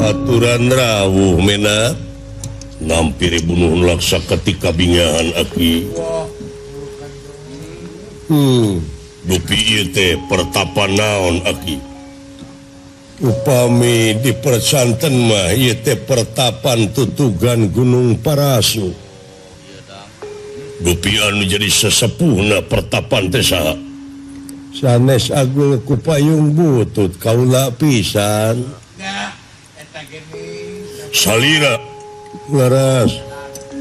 aturan rawuh mena nampiri bunuh laksa ketika bingahan aki dupi ieu teh pertapan naon aki upami di persanten mah ieu teh pertapan tutugan Gunung Parasu dupi anu jadi sesepuhna pertapan teh saha sanes agul ku payung butut kaula pisan salira laras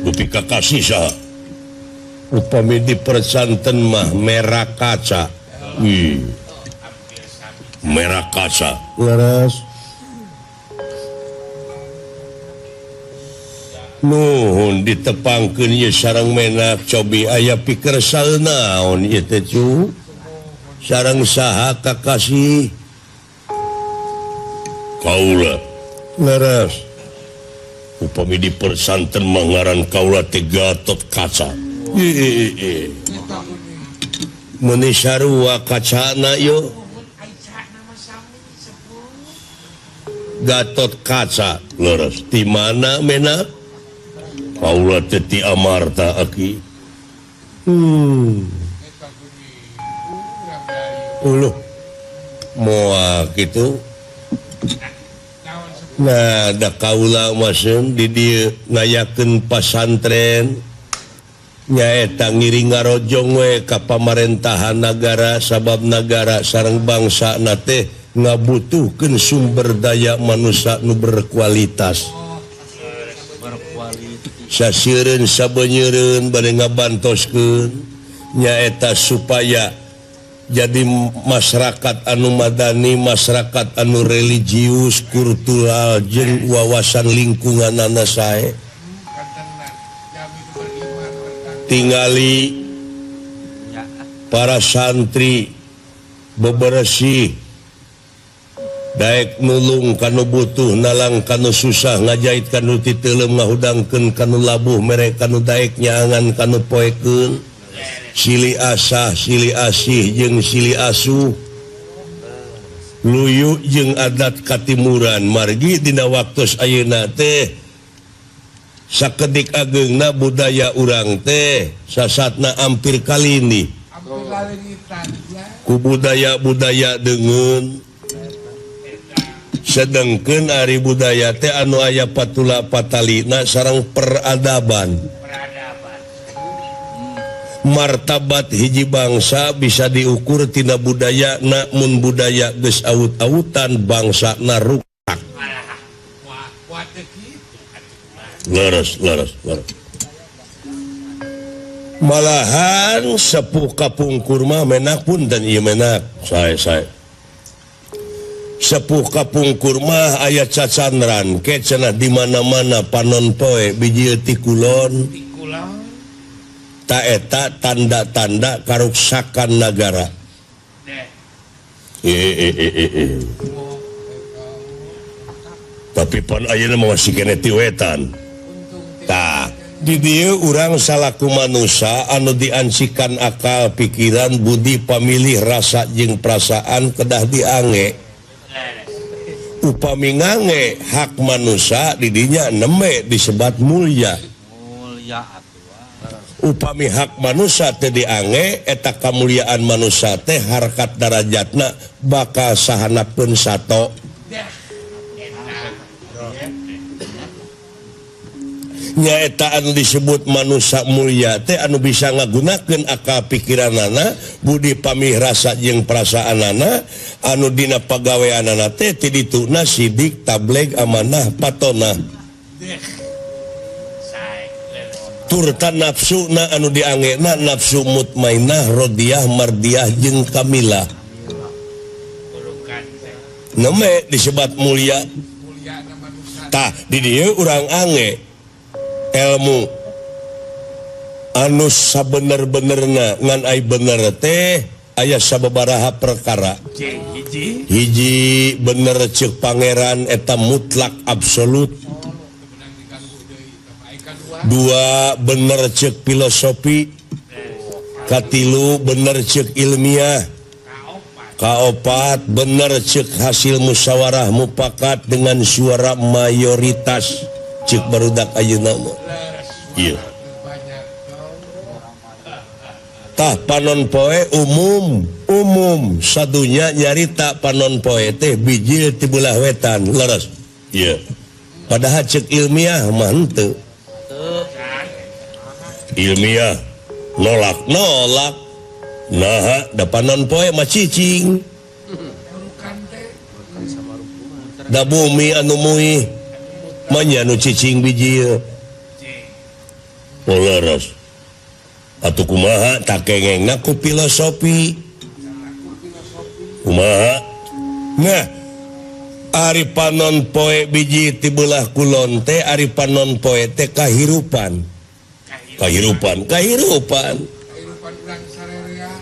dupi kakasih saha upami di persanten mah merah kaca merah kaca laras nuhun ditepangkeun ieu sareng menak cobi aya pikersal naon ieu teh cu sareng saha kakasih kaula laras upami di persanten mah ngaran kaula teh Gatot Kaca meuni sarua kacana yo Gatot Kaca leres di mana menak kaula teh ti Amarta aki uluh moal kitu nah da kaula masem di dieu ngayakeun pasantren nyaeta ngiring ngarojong we ka pamarentahan nagara sabab nagara sareng bangsa na teh ngabutuhkeun sumber daya manusia nu berkualitas saseureun sabenyeureun bade ngabantoskeun nyaeta supaya jadi masyarakat anu madani masyarakat anu religius kultural jeung wawasan lingkunganana sae tingali para santri bebersih daek nulung kanu butuh nalang kanu susah ngajait kanu titeulem ngahudangkeun kanu labuh mere kanu daek nyaangan kanu poekeun sili asah sili asih jeung sili asuh luyu jeung adat katimuran margi dina waktos ayeuna teh sakedik ageungna budaya urang teh sasatna ampir kalini ku budaya-budaya deungeun sedengkeun ari budaya teh anu aya patula patalina sareng peradaban martabat hiji bangsa bisa diukur tina budaya na mun budaya geus aut-autan bangsa na rusak leres malahan sepuh kapungkur mah menak pun dan ieu menak sae sepuh kapungkur mah aya cacandran ke cenah di mana-mana panon poe biji ti kulon ta eta tanda-tanda karuksakan negara tapi pan ayeuna masih kene ti wetan tah di dieu urang salaku manusia anu diancikan akal pikiran budi pamilih rasa jeung perasaan kedah diange upami ngange hak manusia di dinya neme disebat mulia upami hak manusia teh diange eta kamuliaan manusia teh harkat darajatna bakal sahanapeun sato nyaeta anu disebut manusia mulia teh anu bisa ngagunakeun akal pikiranana budi pamih rasa jeung perasaanana anu dina pagaweanana teh ti dituna sidik tableg amanah patonah turtan nafsu na anu dianggena nafsu mutmainah rodiyah mardiyah jeung kamilah neme disebut mulia tah di dieu urang ange ilmu anu sabener-benerna ngan ai bener teh aya sababaraha perkara hiji bener ceuk pangeran eta mutlak absolut dua bener cek filosofi katilu bener cek ilmiah kaopat bener cek hasil musyawarah mufakat dengan suara mayoritas cek barudak ayeuna mah ieu tah panon poe umum sadunya nyarita panon poe teh bijil ti belah wetan leres ieu padahal cek ilmiah mah henteu ilmiah nolak nah da panon poe mah cicing da bumi anu muih mah nya nu cicing bijil leres atuh kumaha tak kengengna ku filosofi kumaha nah ari panon poe biji ti belah kulon teh ari panon poe teh kahirupan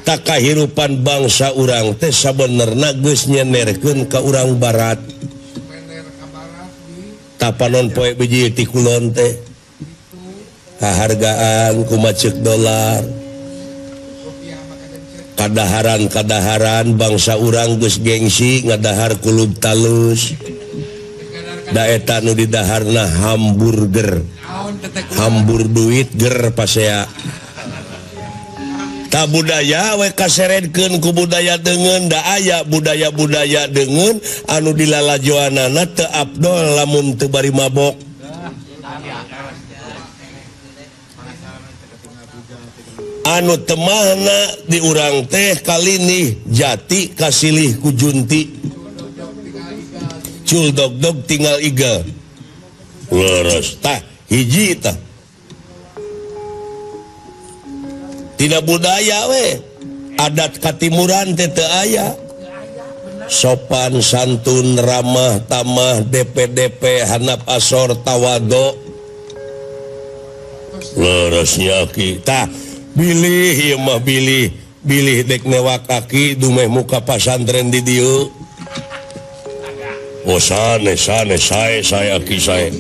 tak kahirupan bangsa urang teh sabenerna geus nyenerkeun ka urang barat tak panon poe biji ti kulon teh kahargaan kumacek dolar kadaharan bangsa urang geus gengsi ngadahar kulub talus da eta nu didaharna hamburger hambur duit ger pasea ta budaya we kaseredkeun ku budaya deungeun da aya budaya-budaya deungeun anu dilalajoanana teu afdol lamun teu bari mabok anu temahna di urang teh kali nih jati kasilih ku junti cul dog tinggal iga leres tah hiji tah tina budaya we adat katimuran teh teu aya sopan santun ramah tamah DP hanap asor tawado leresnya kita bilih ieu mah bilih dek newak kaki dumeh muka pasantren di dieu oh sanes sae aki sae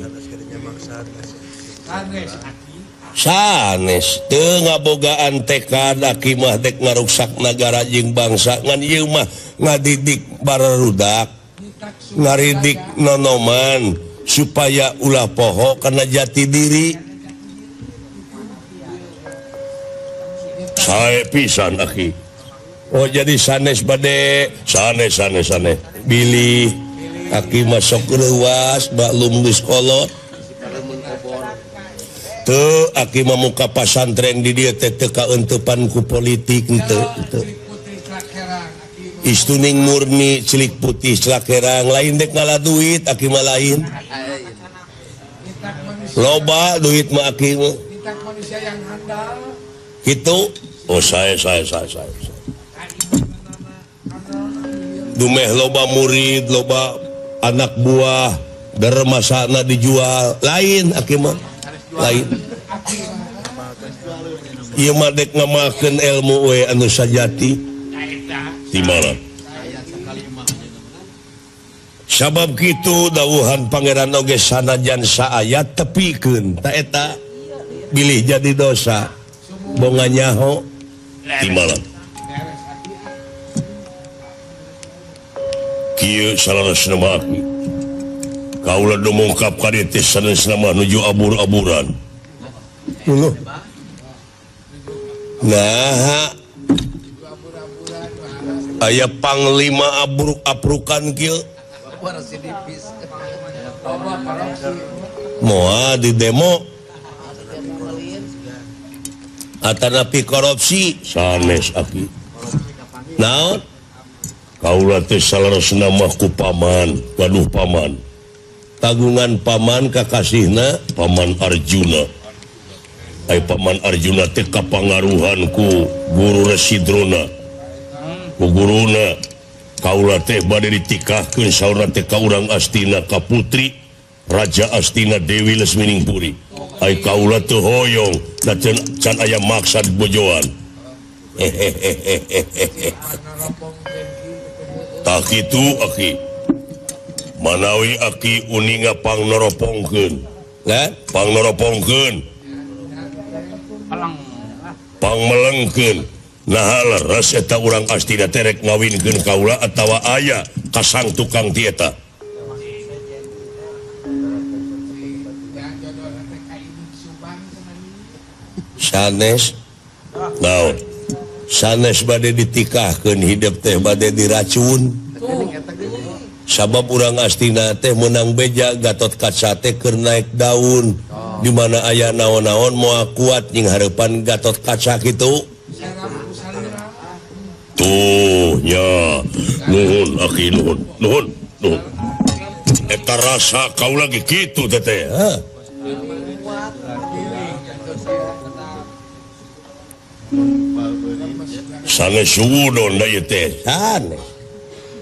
sanes teu ngabogaan tekad aki mah dek ngaruksak nagara jeung bangsa ngan ieu mah ngadidik barudak ngaridik nonoman supaya ulah poho kana jati diri sae pisan aki oh jadi sanes bade sanes bilih aki masuk leuwas maklum geus kolot teu aki mamuka pasantren di dieu teh teu kaentepan ku politik teu istuning murni cilik putih celakerang lain dek ngalah duit aki mah lain loba duit mah aki mah kitu oh saya dumeh loba murid loba anak buah dermasana dijual lain aki mah lain ieu mah dek ngamakeun ilmu we anu sajati di mana sabab kitu dawuhan pangeran oge sanajan saayat tepikeun ta eta bilih jadi dosa bonga nyaho di malam kieu salarasna mah aki kaula dumungkap ka dieu teh sanesna mah nuju abur-aburan nah aya panglima abruk-abrukan kieu moal di demo atanapi korupsi sanes aki naon kaula teh salarasna mah ku paman waduh paman tagungan paman kakasihna paman Arjuna ai paman Arjuna teh kapangaruhan ku guru Residrona ku guruna kaula teh bade ditikahkeun saurna teh ka urang Astina ka putri Raja Astina Dewi Lesminingpuri ai kaula teu hoyong da can aya maksad bojoan tak kitu aki manawi aki uninga pangnoropongkeun pangnoropongkeun pangmelengkeun nah leres eta urang astina terek ngawinkeun kaula atawa aya kasang tukang tieta sanes naon sanes bade ditikahkeun hidup teh bade diracun sabab urang astina teh menang beja Gatot Kaca teh keur naik daun di mana aya naon-naon moal kuat jeung hareupan Gatot Kaca kitu tuh nya nuhun aki nuhun eta rasa kau lagi kitu teh sanes suudon da ieu teh sanes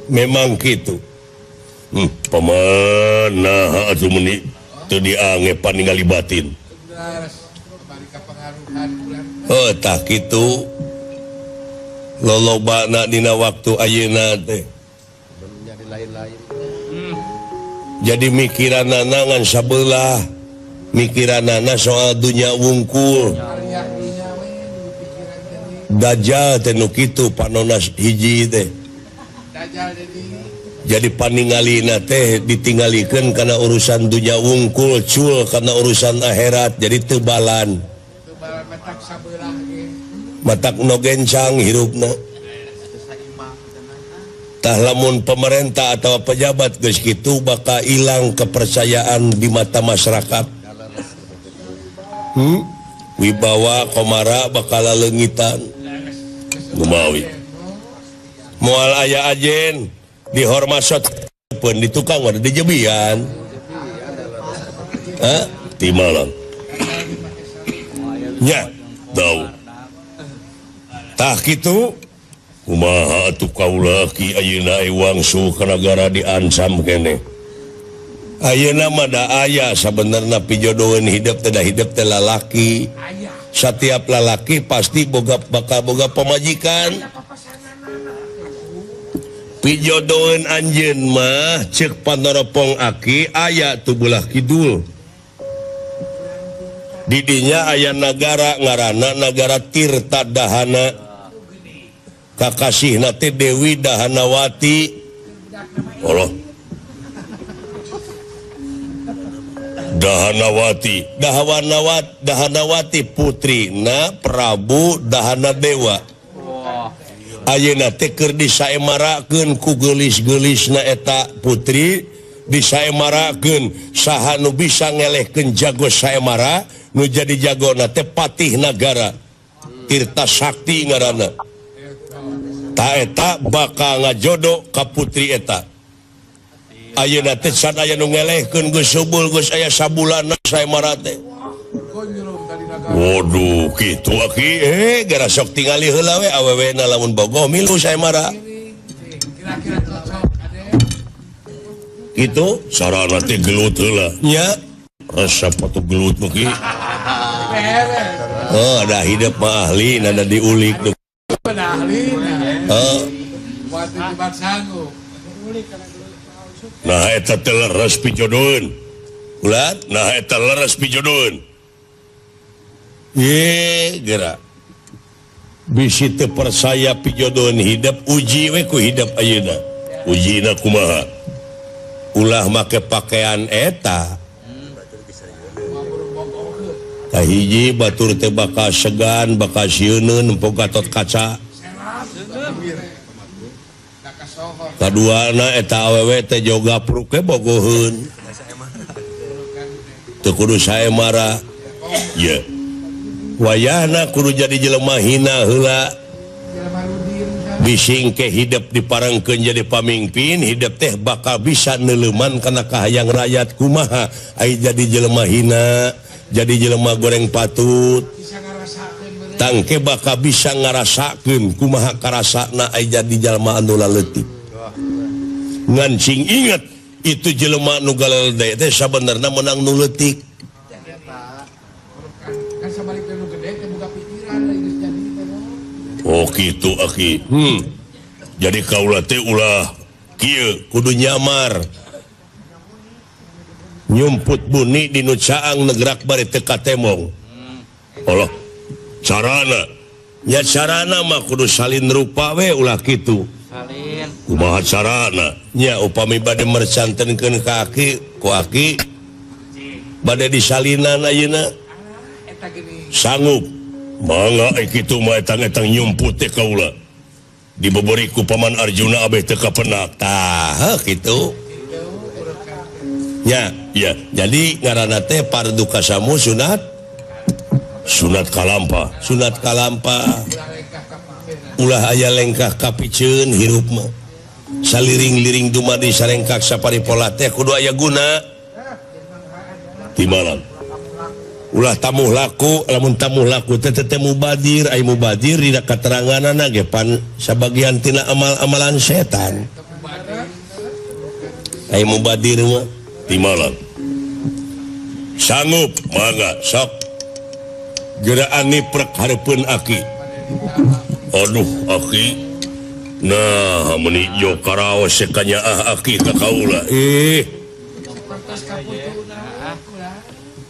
memang kitu pamana atuh meuni teu diangepan ningali batin tah kitu lolobana dina waktu ayeuna teh jadi mikiranana ngan sabelah mikiranana soal dunya wungkul dajal teh nu kitu panonas hiji teh jadi paningalina teh ditinggalikeun karena urusan dunya wungkul cul karena urusan akhirat jadi tebalan matak no gencang hirupna tah lamun pemerintah atau pejabat geus kitu bakal hilang kepercayaan di mata masyarakat wibawa komara bakal leungitan gumawi moal aya ajen dihormasot pun di tukang ada di jebian di malam nya tahu tah kitu kumaha atuh kaula ki ayeuna wangsu ka nagara diancam keneh ayeuna mah da aya sabenerna pijodohan hidup teh lalaki setiap lalaki pasti bakal boga pemajikan pijodohan anjeun mah ceuk panoropong aki aya tu belah kidul di dinya aya nagara ngaranna nagara Tirta Dahana kakasihna teh Dewi Dahanawati Allah Dahanawati putri na Prabu Dahanadewa ayeuna teh keur disaemarakeun ku geulis-geulisna eta putri disaemarakeun saha nu bisa ngelehkeun jago saemara nu jadi jagona teh patih nagara Tirta Sakti ngaranna ta eta bakal ngajodo ka putri eta ayeuna teh can aya nu ngelehkeun geus seubul geus aya sabulana saemara teh waduh kitu aki gara sok tingali heula we awewena lamun bogoh milu saemara kitu sarana teh gelut heula nya rasa patu gelut meuki ada hidup mah ahli ada diulik tuh nah eta teh leres pijodohan ulat nah eta leres pijodohan gerak bisi teu percaya pijodohan hidup uji we ku hidup ayeuna ujina kumaha ulah make pakaian eta kahiji batur teh bakal segan bakal sieuneun empuk Gatot Kaca kaduana eta awewe teh joga pruk we bogoheun teu kudu saemara ye wayahna kudu jadi jelema hina heula bising ke hidup diparengkeun jadi pamimpin hidup teh bakal bisa neuleuman kana kahayang rakyat kumaha ai jadi jelema hina jadi jelema goreng patut tangke bakal bisa ngarasakeun kumaha karasana ai jadi jelema anu leutik ngan cing inget itu jelema nu galelde teh sabenerna menang nu leutik oh kitu aki jadi kaula teh ulah kieu kudu nyamar nyumput buni dinu caang negrak bari teu katemong Allah carana nya carana mah kudu salin rupa we ulah kitu salin kumaha carana nya upami bade mercantenkeun ka aki ku aki bade disalinan ayeuna eta gini sanggup mangga kitu mah etang-etang nyumput teh kaula dibobori ku paman Arjuna abeh teu kapenak tah kitu nya ya jadi ngaranna teh fardu kasamu sunat kalampa ulah aya lengkah kapiceun hirup mah saliring-liring dumadi sarengkak saparipola teh kudu aya guna di malam ulah tamuh laku lamun tamuh laku teh teh mubadir aya mubadir dina kateranganana ge pan sabagian tina amal-amalan setan aya mubadir mah di malam sanggup mangga sok geura angiprek hareupeun aki aduh aki nah meni jo karaos kanyaah aki ka kaula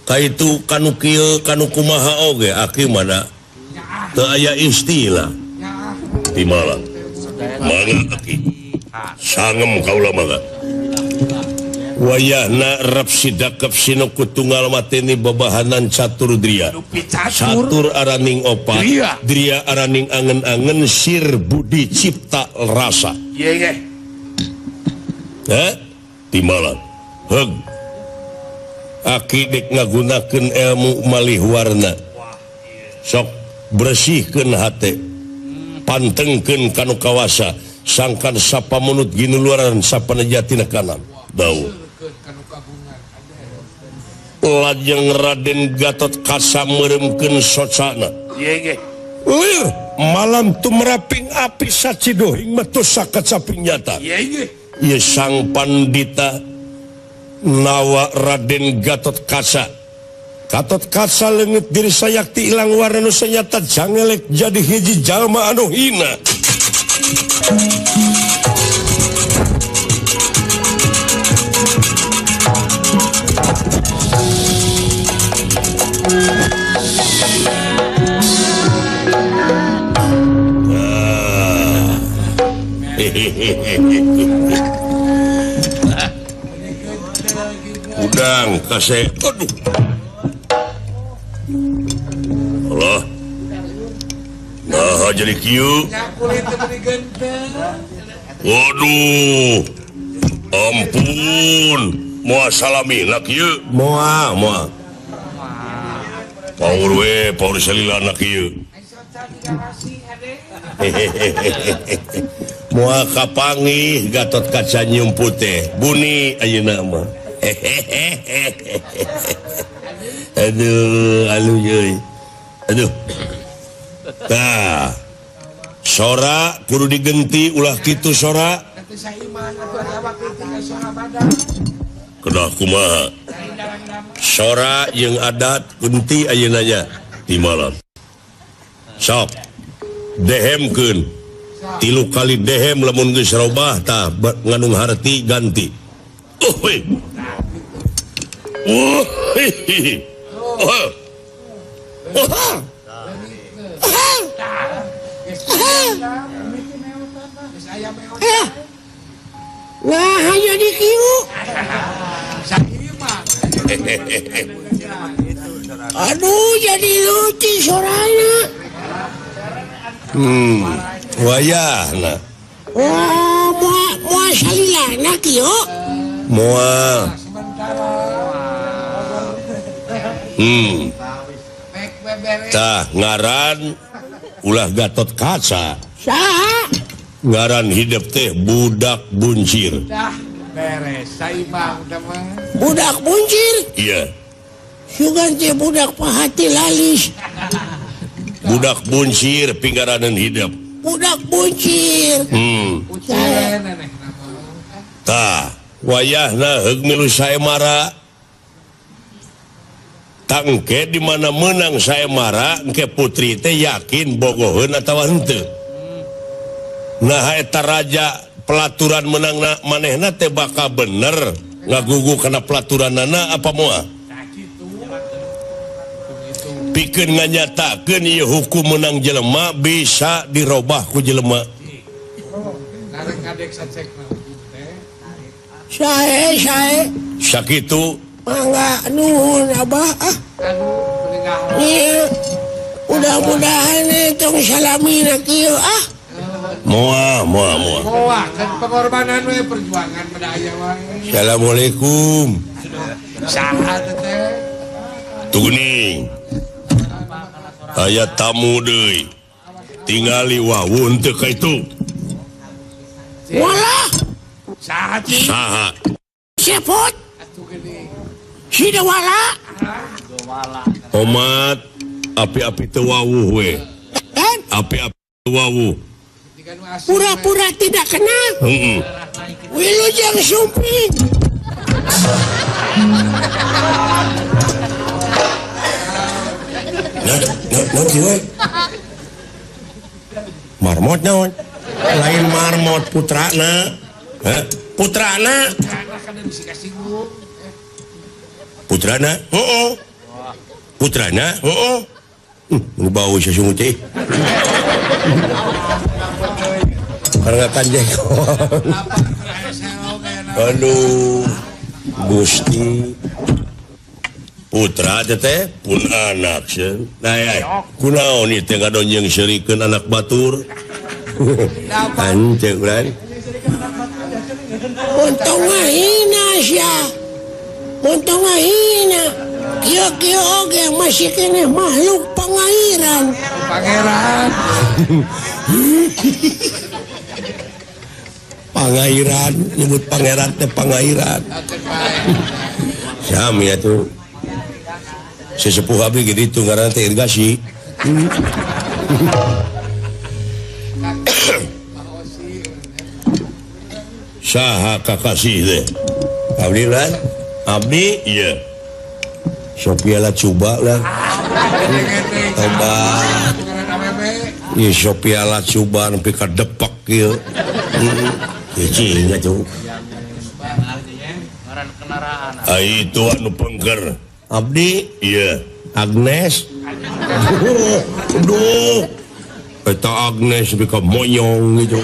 kaitu kanu kieu kanu kumaha oge aki mana teu aya istilah di malam mangga aki sangem kaula mangga wayahna rap sidakep sinoku tunggal mateni babahanan catur dria catur araning opat dria araning angen-angen sir budi cipta rasa timalan heg aki dek ngagunakeun ilmu malih warna sok bersihkeun hate pantengkeun kanu kawasa sangkan sapamunut ginuluaran sapanejatina kanan daun lajeng Raden Gatot Kaca meremkeun socana malam tumraping api sacidohing metu sakacaping nyata ieu sang pandita nawa Raden Gatot Kaca leungit diri sayakti ilang warna nu sanyata jangelek jadi hiji jalma anu hina udang kasih aduh Allah nah jadi kieu waduh ampun moal salami nak kieu moal paur salilana kieu moal kapangih Gatot Kaca nyumput teh buni ayeuna mah aduh aduh tah sora kudu digenti ulah kitu sora kedah kumaha sora jeung adat genti ayeuna nya di malam sok dehemkeun 3 kali dehem lamun geus robah tah ngandung harti ganti nah hanya di kieu aduh jadi lucu sorana wayahna moal salilana kieu moal tah ngaran ulah Gatot Kaca saha ngaran hidup teh budak buncir beres saimang teman budak buncir iya sugan teh budak pahati lalis budak buncir pinggaranan hidup budak buncir tah wayahna heug milu saemara tangke di mana menang saemara engke putri teh yakin bogoheun atawa henteu nah eta raja pelaturan menangna manehna teh bakal bener ngagugu kana pelaturanana apa moal pikeun nganyatakeun ieu hukum menang jelema bisa dirobah ku jelema. Karek kadek sacekna teh. Sae Sakitu mangga nuhun Abah Anu meninggal. Iya mudah-mudahan tong salamina kieu moal. Moa kan pengorbanan we perjuangan pada aya wae. Assalamualaikum. Saha teh? Tuning. Aya tamu deui. Tingali wawun teu ka itu. walah Saha cing? Saha? sepot Atuh geuning. si Dewala Omat api-api teu wawuh we. kan Api-api teu wawuh. Tiga nu asli. pura-pura tidak kenal Heeh. Wilujeng Sumping Nah, kieu. Marmot naon? Lain marmot putrana. Putrana. Karena kan bisa kasih gua. Putrana? Heeh. Putrana? Heeh. Nu bau sasungut teh. Karena kanjeng. Aduh. Gusti. Putra teh pun anak sih. Nah ya, kunaon ieu teh ngadonjeng serikeun anak batur. Anceu urang. untung ngahina sia untung ngahina kieu oge masih kene makhluk pangairan Pangeran. Pangairan, nyebut pangeran teh pangairan. Akan bae. Sami atuh. Sesepuh abdi gitu ngaranna teh irgasi. Saha kakasih teh? Abdi lah. Abdi iya. Sophia lah coba lah. Coba. Iya Sophia lah coba sampai ka depak kieu. Cing atuh. Itu anu pengker. Abdi iya. Agnes. Aduh. Eta Agnes bika moyong gitu.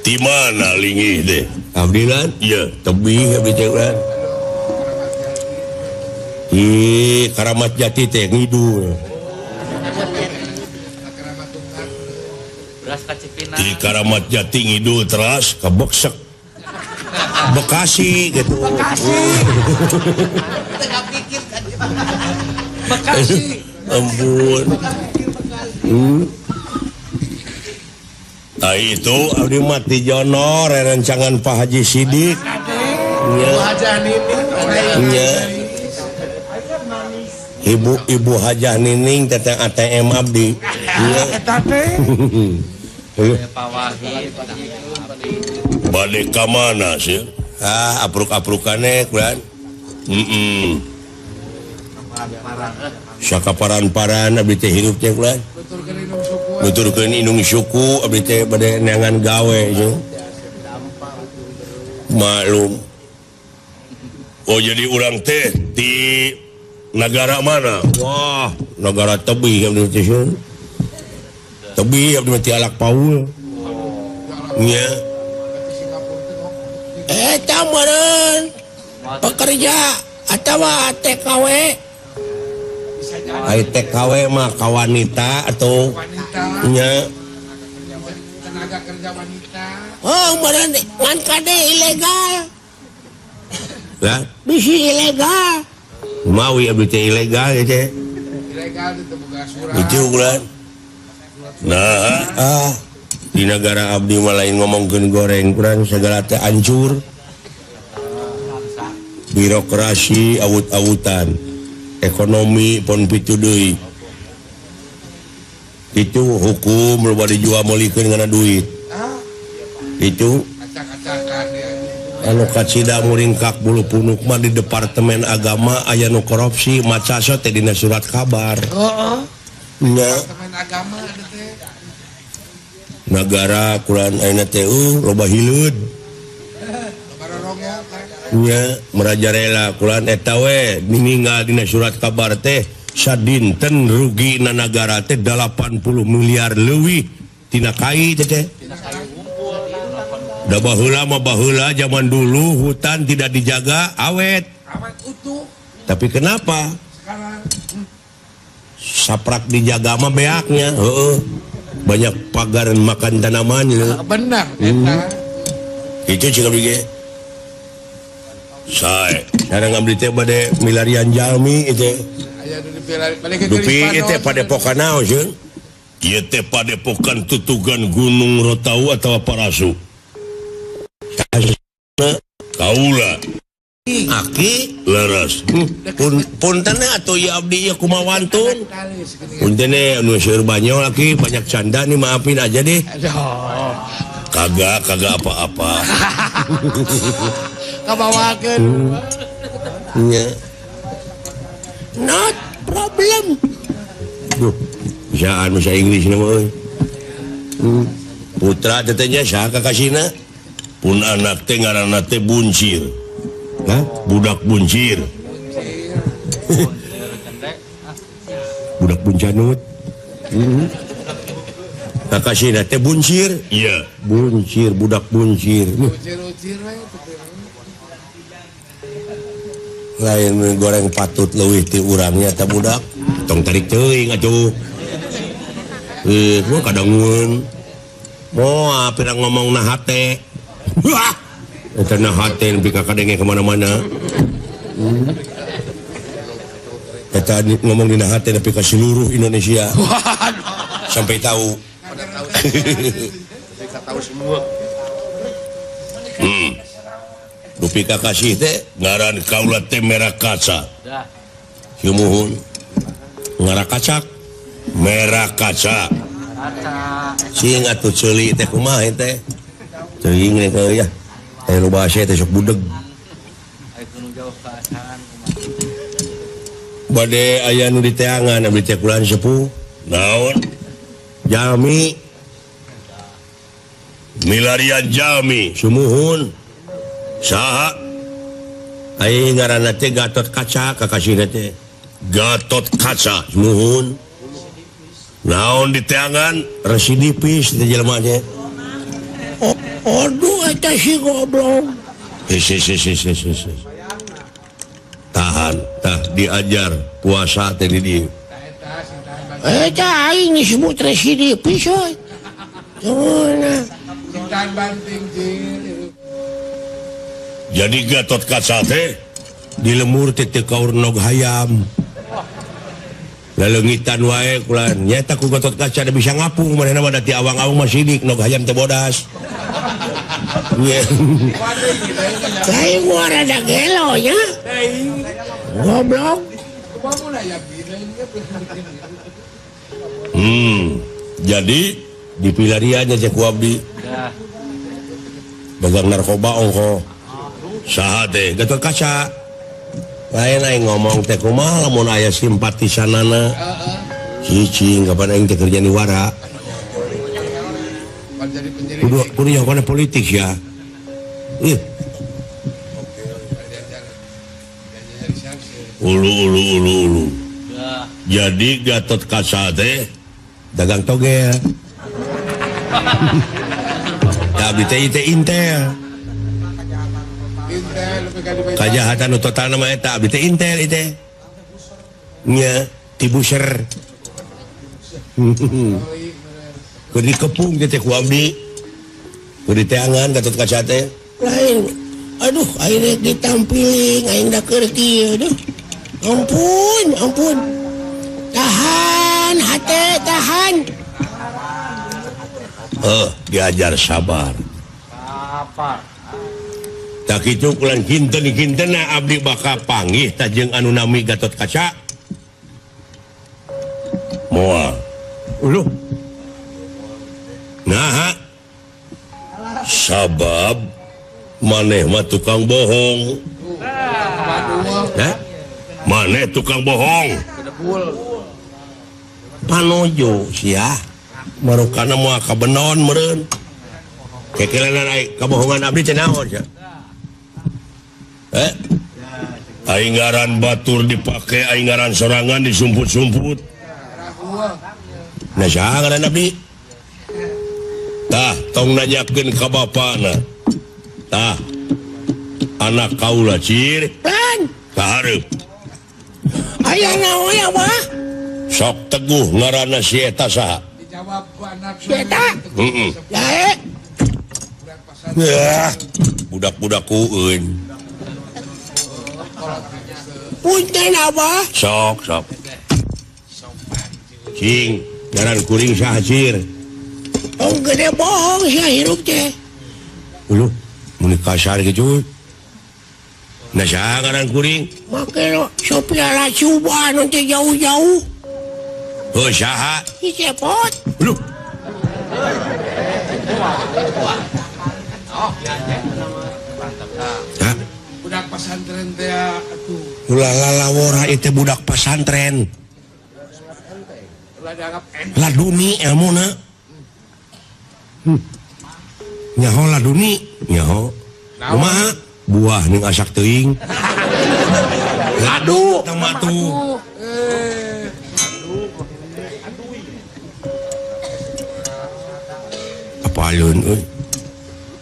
Di mana lingih deh? Abdi lan? Iya, tebih abdi teh urang. Ih, Karamat Jati teh ngidul. Di Karamat Jati ngidul teras ka Beksek. Bekasi gitu. Bekasi. Ampun. Nah itu abdi mati jono rencangan Pak Haji Sidik. Nya. Hajah Nining. Nya. Ibu Hajah Nining teteh ATM abdi. Nya. Eta teh. Bade ka mana sih? Apruk-aprukane kuran. Sakaparan-paran abdi teh hirup teh kuran. Nuturkeun inung suku abdi teh bade neangan gawe nya. Maklum. Oh jadi urang teh di negara mana? Wah, negara Tebih abdi teh. Tebih abdi mah ti Alak Paul. Nya. eta meureun pekerja atawa TKW Ai TKW mah ka wanita atau Wanita. nya. Tenaga kerja wanita. oh meureun ngan kade ilegal Lah, bisi ilegal mawi abdi teh ilegal ya teh. Ilegal itu buka surat. Itu bulan. Nah, di negara abdi mah lain ngomongkeun goreng kurang segala teh hancur. Birokrasi awut-awutan. Ekonomi pon pitu deui. Itu hukum loba dijual meulikeun ngana duit. Itu Acak-acakan ya. anu kacida muringkak bulu punuk mah di Departemen Agama aya nu korupsi maca teh dina surat kabar. Heeh. Nya Teman agama ada teh. negara Quran ayeuna teh loba hileud. Lebaran nya merajarela kulan eta we ninggal dina surat kabar teh sadinten rugi na nagara teh 80 miliar leuwih tina kai teh. Da baheula zaman dulu hutan tidak dijaga awet. Awet utuh. Tapi kenapa? Sekarang Saprak dijaga mah beaknya. Heeh. Banyak pagaran makan tanaman ya. benar eta. Itu cik abdi ge. Sae, sekarang abdi teh bade milarian jalmi itu. Aya nu dipilih balik ke Dupi Gelis itu Panon. padepokan naon sieun? Ieu teh padepokan tutugan Gunung Rotau atawa Parasu. Kaula Aki leres. Punten atuh ya abdi ieu kumawantun. Kalis geuning. Punten anu seueur banyak laki banyak canda nih maafin aja deh. Aduh. Kagak apa-apa. Kabawakeun. Nya. Not problem. Duh, bisaan bahasa Inggris nama euy. Putra tetenya saha kakasina? Pun anak teh ngaranna teh buncir. Hah? Budak buncir. Budak buncanut. Kakasina teh buncir? Iya, buncir, budak buncir. Ucir-ucir we. Lain goreng patut leuwih ti urangnya teh budak. Tong tarik teuing atuh. Gua kadangun. Moal pirang ngomongna hate. Wah. Eta na hate nepi ka kadenge kemana-mana. Eta ngomong dina hate nepi ka seluruh Indonesia. Sampai tahu. Tahu semua. Dupi kakasih teh ngaran kaula teh merah kaca. Himuhun. Ngara kacak. Merah kaca. Sing atuh ceuli teh kumaha teh? Teuing nih keuy ya. Teh lu bahasa teh sok budeg. Bade aya nu diteangan abdi teh kulan sepuh. Naon? Jalmi. Milarian jalmi sumuhun. Saha? Ai ngaranna teh Gatot Kaca kakasihna teh. Gatot Kaca sumuhun. Naon diteangan residipis teh jelema teh. Aduh, eta si goblok. Tahan, tah diajar puasa teh di dieu. Eta aing disebut residipis we. Cenah. Sintan banting jil. Jadi Gatot Kaca teh di lemur teh teu kaur nog hayam. Laleungitan wae kulan nyaeta ku Gatot Kaca da bisa ngapung manehna mah da ti awang-awang mah sidik nog hayam teh bodas. Iya. Lain gua rada gelo nya. Goblok. Jadi di pilariannya cek abdi. Dagang narkoba ongko. Saha teh Gatot Kaca. Lain aing ngomong teh kumaha lamun aya simpatisanana. Cicing kapan aing teh kerja di wara. Jadi penyidik. Kudu yang kana politik ya. Ih, ulu. Jadi Gatot Kaca teh dagang togel. Tapi teh intel. Intel lebih kali baik. Kajahatan nu total nama eta abdi teh intel ieu teh. Nya tibuser. Kudu dikepung teh ku abdi. Kudu diteangan Gatot Kaca teh. Lain. Aduh, aing ditampiling, aing da keur kieu duh. Ampun. Tahan, hate, tahan. Diajar sabar. Tak kitu kulan kinten-kintena abdi bakal panggih tajeng anu nami Gatot Kaca. Moal. Uluh. Nah, sabab maneh mah tukang bohong. Maneh tukang bohong. Panojo sia. Marukana moal kabenon meureun. Kekelenan ai kabohongan abdi teh naon sia? Ainggaran batur dipakai ainggaran sorangan disumput-sumput nah saha ngaran abdi tah tong nanyakeun ka bapana tah anak kaula cir Lan, kahareup aya naon ya mah? sok teguh ngaranna si eta saha Dijawab ku anak Eta? heeh Yae, yah budak-budak kueun punten abah. sok cing ngaran kuring saha cir Tong gede bohong sia hirup teh. uluh mun kasar gitu nah saha ngaran kuring Make lo sopiala cuba nanti jauh-jauh. heuh saha Si cepot. uluh Hah? budak pesantren teh atuh Ulah lalawora itu budak pesantren ulah dianggap laduni ilmuna nyaho laduni nyaho kumaha buah ning asak teuing ladu nama tuh apa alun euy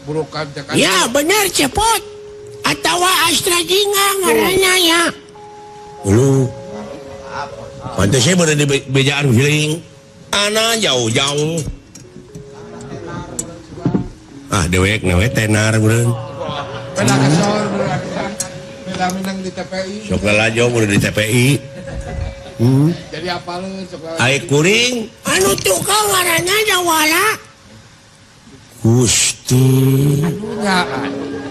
burukan teh kan Ya benar cepot. Atawa Astra Jingga ngaranna ya. lu pantes saya berada di bejaan feeling ana jauh-jauh dewek nawe tenar beureun beda kesor beda menang di TPI sok lalajo mun di TPI jadi apaleun sok ai kuring Anu tukang ngaranna Jawala. Gusti nya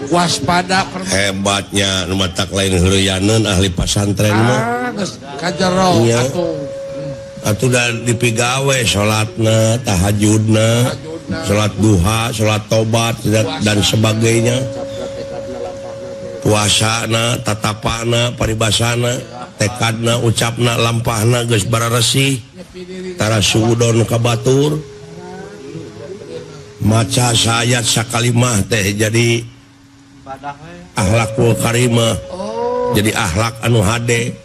waspada hebatnya nu matak lain heureuyaneun ahli pasantren mah geus kajero Iya. atuh atuh da dipigawe salatna tahajudna salat duha salat tobat dan sebagainya puasana tatapana paribasana tekadna ucapna lampahna geus bararesih tara suudon ka batur maca sayat sakalimah teh jadi akhlakul karimah jadi akhlak anu hade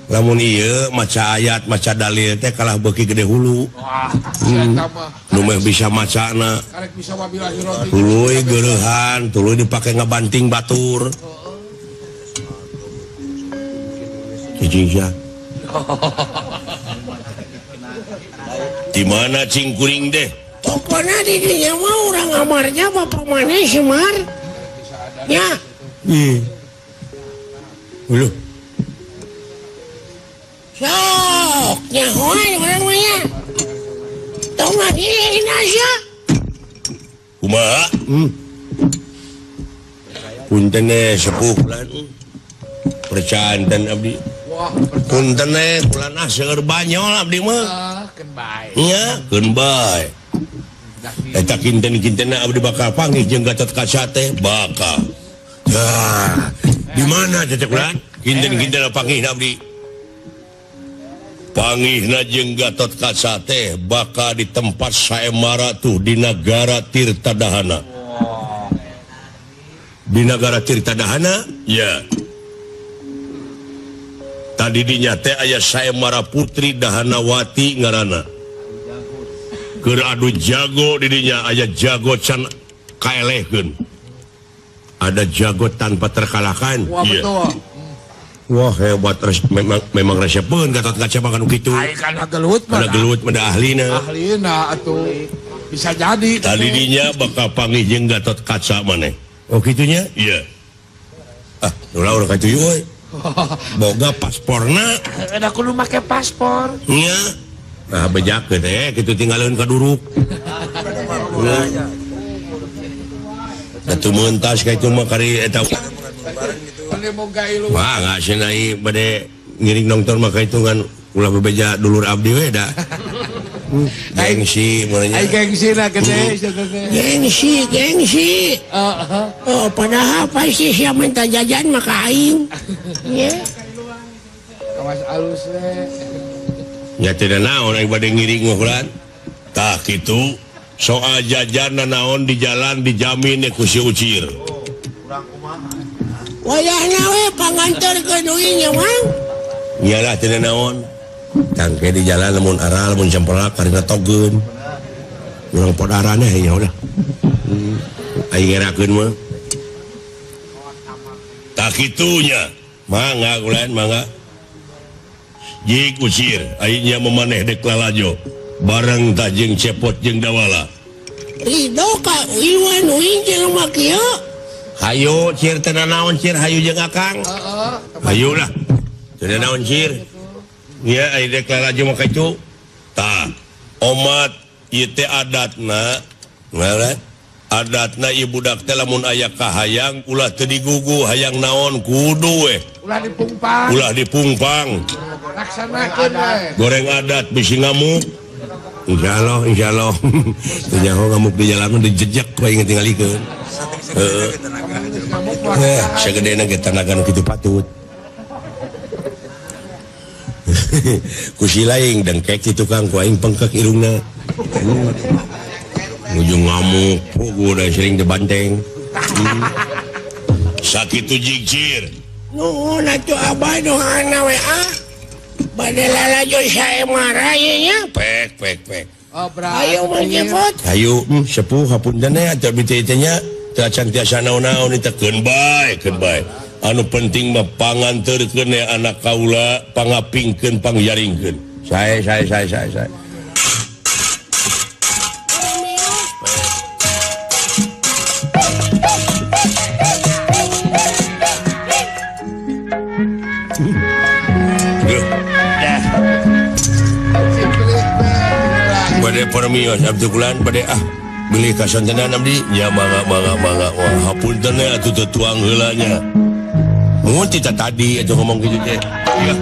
lamun ieu maca ayat maca dalil teh kalah beuki gede hulu eta mah nu meh bisa macana karek bisa wabillahi roti tuluy geureuhan tuluy dipake ngabanting batur cicing sia di mana cing kuring deh Pokoknya di dinya mah orang amarnya bapak mana Semar. Ya, uluh sok nyahoan orang mah ya. Tong lagi Indonesia. kumaha punten sepuh lan percanten abdi wah punten kulan seueur banyol abdi mah kan bae nya keun bae eta kinten-kintenna abdi bakal panggih jeung Gatot Kaca teh bakal di mana cecek ulan kinten-kintenna panggih abdi panggihna jeung Gatot Kaca teh bakal di tempat saemara tuh di negara Tirtadahana di negara Tirtadahana ya tadi dinya teh aya saemara putri Dahanawati ngaranna keur adu jago didinya aya jago can kaelehkeun ada jago tanpa terkalahkan wah Iya. betul Wah hebat memang resepeun Gatot Kaca mah kanu kitu ai kana gelut mah ada gelut mah da ahlina ahlina atuh bisa jadi tadi dinya bakal panggih jeung Gatot Kaca maneh oh kitunya iya ulah urang kitu euy boga pasporna ada kudu make paspor nya nah bejakeun kitu tinggalin ka duruk atuh meuntas ka itu mah kari eta bade boga ilu wah nggak senai bade ngiring nongton mah ka itu kan ulah bebeja dulur abdi we da gengsi ai mananya gengsina gede Gengsi. Oh, padahal pasti siap minta jajan maka aing. Ya. kawas alus we ya tidak naon aing bade ngiring mah kulan tah kitu soal jajan naon di jalan dijamin ku si ucir wayahna we panganterkeun deui nya Mang. Iyalah teu naon. Tangke di jalan lamun arah lamun cempelak karina togeun. Urang pod arana ya udah. Aing ngerakeun mah. Tak kitunya. Mangga ulan mangga. Jik usir aingnya memaneh dek lalajo. Bareng ta jeung cepot jeung dawala. Ridho ka Iwan uing jelema kieu. Hayu cir teu naon cir hayu jeung Akang. Hayu lah. Teu naon cir. Ya, ai deklarasi mah kitu. Tah, omat ieu teh adatna, ngaran. Adatna ieu budak teh lamun aya kahayang ulah teu digugu hayang naon kudu we. Ulah dipungpang. Laksanakeun we. Goreng adat bisi ngamuk. Insyaallah. Teu nyaho ngamuk di jalan mah dijejek we ngatingalikeun. Heeh. Sagedena ge tanaga nu kitu patut. Kusi laing dan kek itu kang ku aing pengkek irungna ujung ngamuk pugu da sering debanteng sakitu jigcir Nuhun atuh abah doana we bade lalajo sae marah ye nya. pek Ayo Mang Cepot. ayo sepuh hapunten nya atuh biteu nya teu acan tiasa naon-naon teh keun bae anu penting mah panganterkeun anak kaula pangapingkeun pangyaringkeun sae bade permios abdi kulan bade beli kasontenan abdi nya mangga wah hapunten atuh teu tuang heula nya. Mun kita tadi aja ngomong gitu teh. Iya.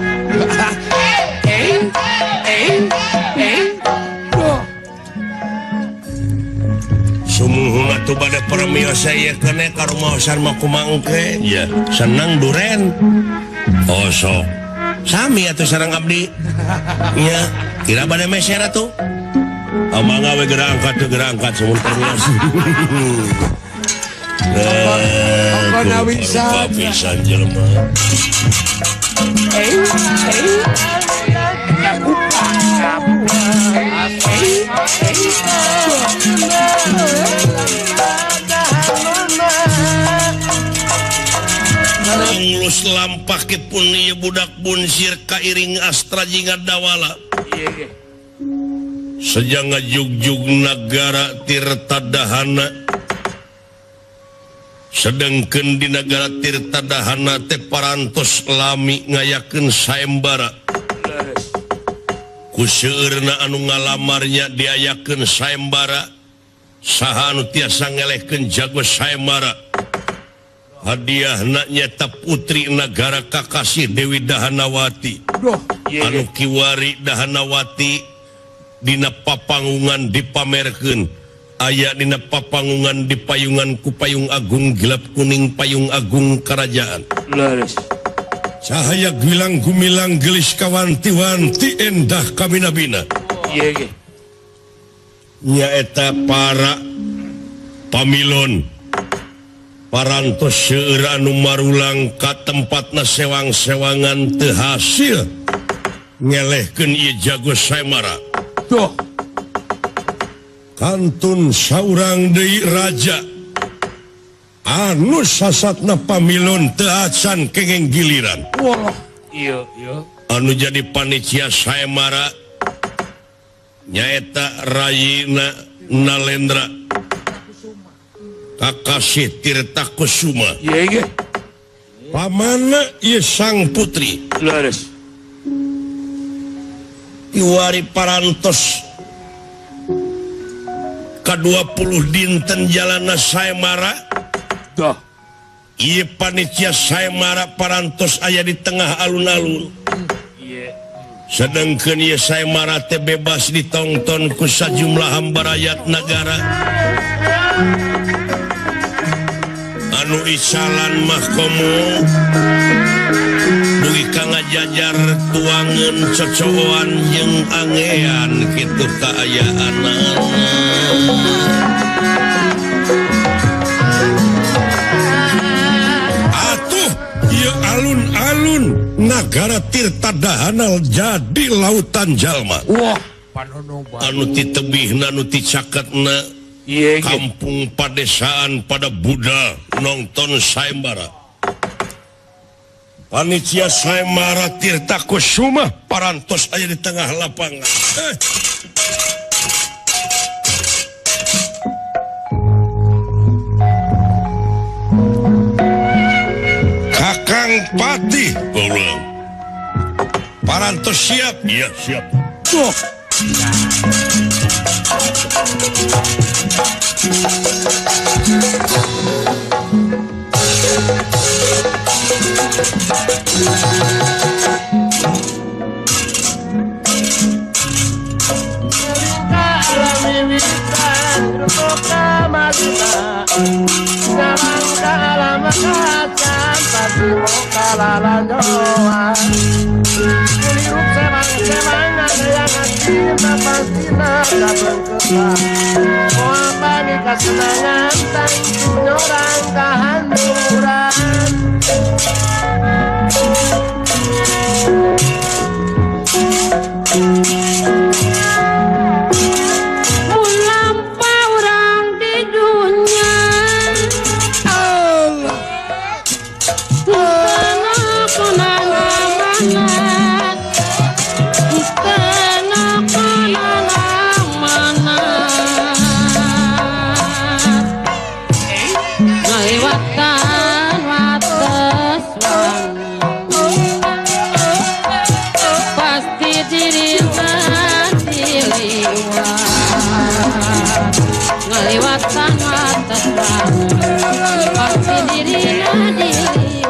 Sumuhun atuh bade permios saya kene ka rumaosan mah kumaha engke. Iya, senang duren. Oh sok. Sami atuh sareng abdi. Nya, kira bade meser atuh. Amangga we geura angkat sumun permios. Pisan jelema. Ngulus lampakit pun ieu budak bunsir kairing astra jinga dawala. Sejang ngajugjug nagara tirtadahana. Sedengkeun di negara tirtadahana teh parantos lami ngayakeun saembara. Ku seueurna anu ngalamarnya diayakeun saembara. Saha anu tiasa ngelehkeun jago saembara. Hadiahna nyata putri negara Kakasih Dewi Dahanawati. Anu kiwari Dahanawati dina papangungan dipamerkeun. Aya dina papangungan di payungan ku payung agung gilap kuning payung agung kerajaan. Cahaya gilang gumilang gelis kawanti-wanti endah kabina-bina. Nyaeta para pamilon parantos seueur anu marulang ka tempatna sewang-sewangan teu hasil ngelehkeun ieu jago saemara. Kantun saurang deui raja anu sasatna pamilon teu acan kengeng giliran. Iya. Anu jadi panitia saemara nyaeta Rayina Nalendra Kakasih Tirta Kusuma. Iya. Pamana ieu sang putri. Iwari parantos ka-20 dinten jalana saemara. Ieu panitia saemara parantos aya di tengah alun-alun. Sedengkeun ieu saemara teh bebas ditonton ku sajumlah hamba rakyat negara. Anu isalan mah komo dugi ka ngajajar tuangeun cocoan jeung angean kitu kaayaanna. Atuh Negara Tirta Dahanal jadi lautan jalma. Wah, panono Anu ti tebihna anu ti caketna kampung padesaan pada Buddha nonton sayembara. Panitia sayembara Tirta Kusuma parantos aya di tengah lapangan. Kakang Pati, ulang. Parantos siap? Iya, siap. Kesenangan tanggung orang kehancuran. Mulampah orang di dunia tanah konangan tanah konangan lewatan wates pasti diri diliwat ngelewatan wates pasti diri diliwat.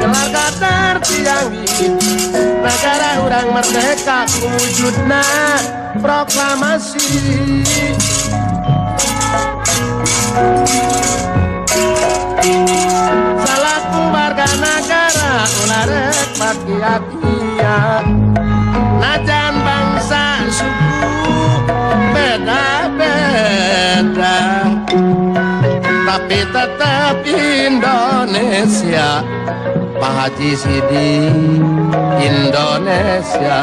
Keluarga tertiangi negara urang merdeka wujudna proklamasi salaku warga negara ulah rek pakia-kia najan bangsa suku beda-beda tapi tetap Indonesia. Pak Haji Sidi Indonesia.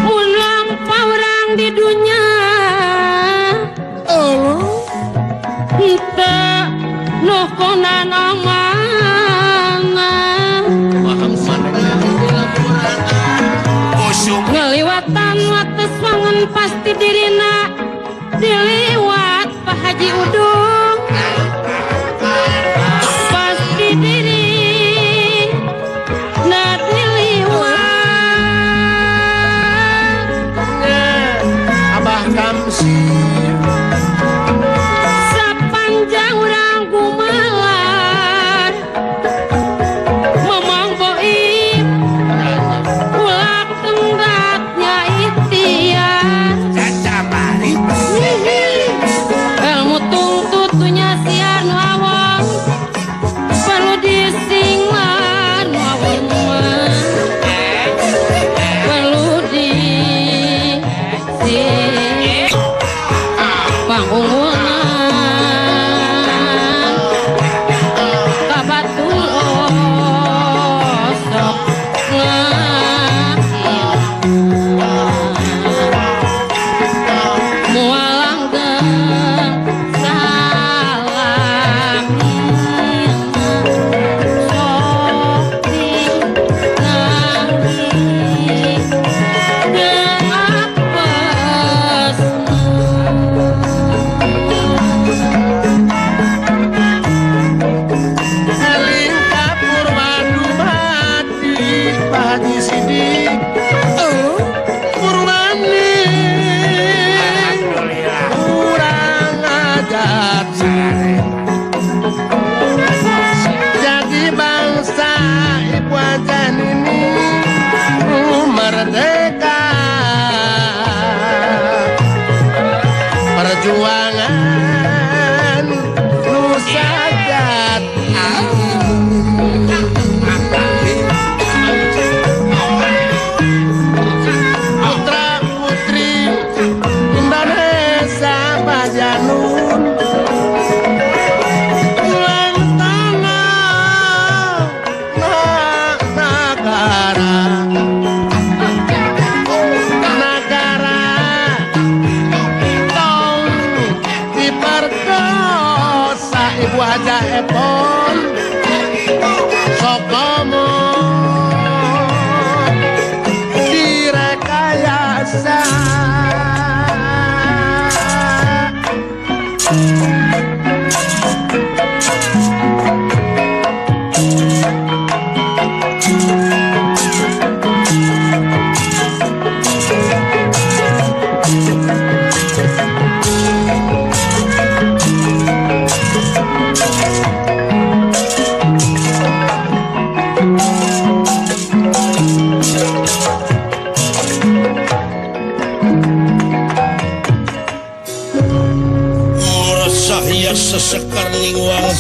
Ulang orang di dunia kita noh konan ngeliwatan wates wangun pasti dirina diliwat Pak Haji Udung pasti diri nah diliwat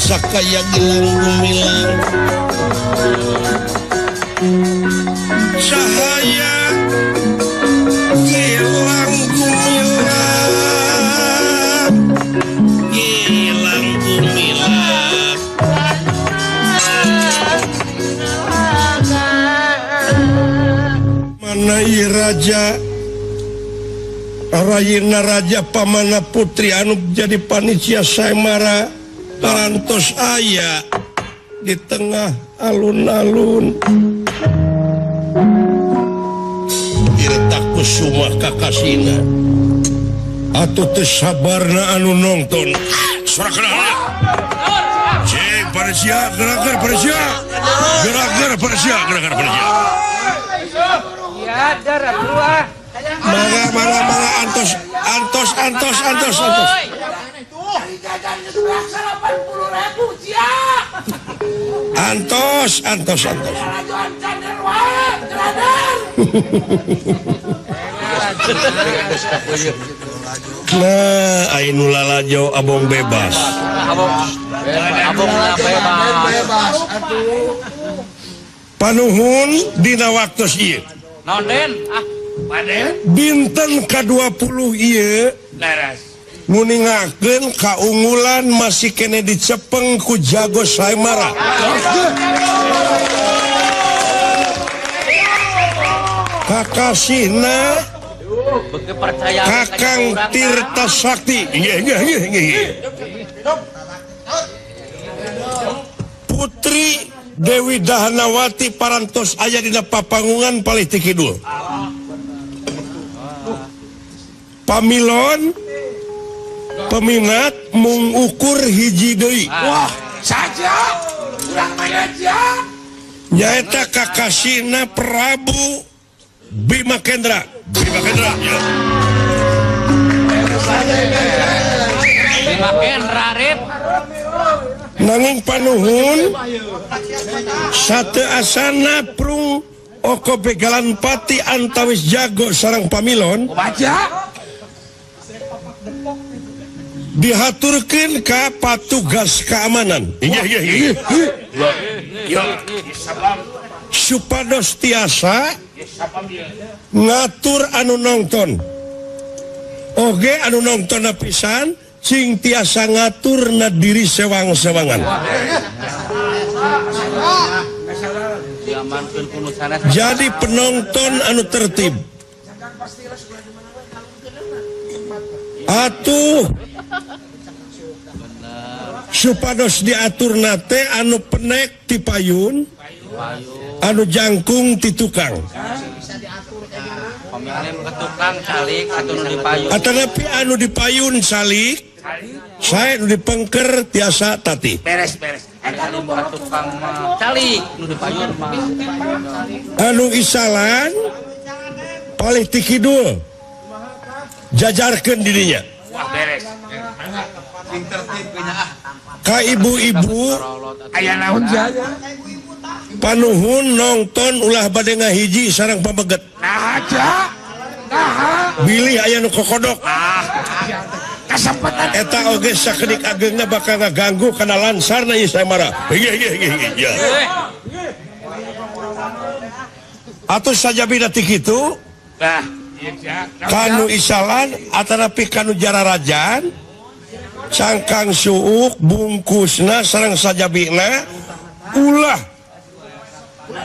sakaya gilang gumilang cahaya gilang gumilang gilang gumilang mana ieu raja Rayina Raja Pamana Putri anu jadi panitia Saemara parantos aya di tengah alun-alun Irta Kusuma kakasina atuh teu sabarna anu nongton suara kenal cek Paresia gerak-gerak Paresia gerak-gerak Paresia gerak-gerak Paresia ya darah keluar Mangga antos nah ainu lalajo abong bebas abong bebas panuhun dina waktos ieu nonden dinten ke-20 ieu nguningakeun kaunggulan masih kene dicepeng ku jago Saemara kakasihna Kakang Tirta Sakti Putri Dewi Dahanawati parantos aya dina papangungan Palih Kidul pamilon peminat mengukur hiji deui Wah, saja. Kurang aja. nyaeta kakasihna Prabu Bima Kendra ya. Bima Kendra rip Nanging panuhun sate asana prung oko begalan pati antawis jago sareng pamilon Baca. dihaturkeun ka patugas keamanan iya supados tiasa ngatur anu nongton oge anu nongton pisan cing tiasa ngatur na diri sewang-sewangan jadi penonton anu tertib atuh supados diatur nate anu penek ti payun anu jangkung ti tukang atanapi anu dipayun salik saya anu dipengker tiasa tati anu isalan Palih Kidul jajarkeun dirinya ka ibu-ibu Aya naon jaga. panuhun nongton ulah bade ngahiji sareng pameget Nah aja. Nah. bilih aya nu kokodok Kesempatan eta oge sakedik agengna bakal ngaganggu kana lansarna ieu Saemara iya atuh sajabina ti kitu nah. kanu isalan atanapi kanu jararajan cangkang suuk bungkusna sareng sajabina ulah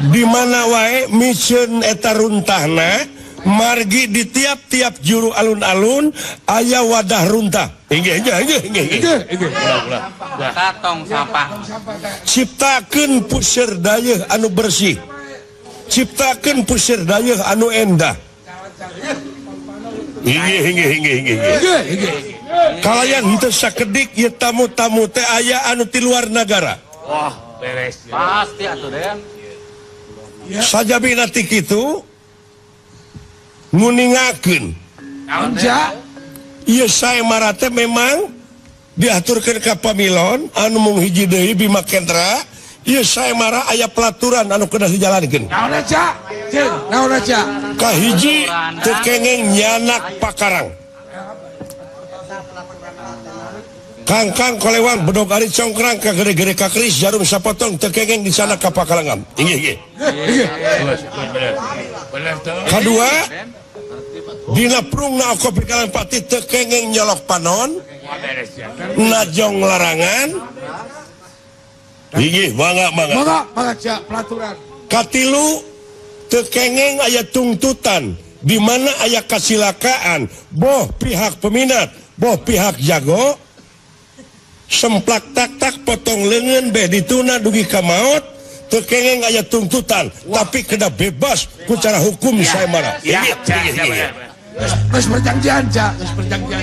di mana wae mikeun eta runtahna margi di tiap-tiap juru alun-alun aya wadah runtah inggih katong sampah ciptakeun puseur dayeuh anu bersih ciptakeun puseur dayeuh anu endah inggih kalayan henteu sakedik ieu tamu-tamu teh aya anu ti luar negara Wah, beres. pasti atuh den sajabina ti kitu nguningakeun Naon ja? ieu Saemara teh memang diaturkeun ka pamilon anu mung hiji deui Bima Kendra ieu Saemara aya pelaturan anu kedah dijalankeun Naon aja? Naon aja? kahiji teu kengeng nyanak pakarang Kangkang kolewang bedog ari congkrang ka gede-gede ka keris jarum sapotong tekengeng di sana ka Pakalangam. Inggih. Kadua dina prungna kopi kalan pati tekengeng nyolok panon najong larangan. Inggih, mangga. Cak pelaturan. Katilu tekengeng aya tungtutan di mana aya kasilakaan boh pihak peminat, boh pihak jago semplak tak potong lengan be dituna dugi ka maot tekengeng aya tuntutan tapi kena bebas ku cara hukum saya marah. Geus perjanjian, Cak, geus perjanjian.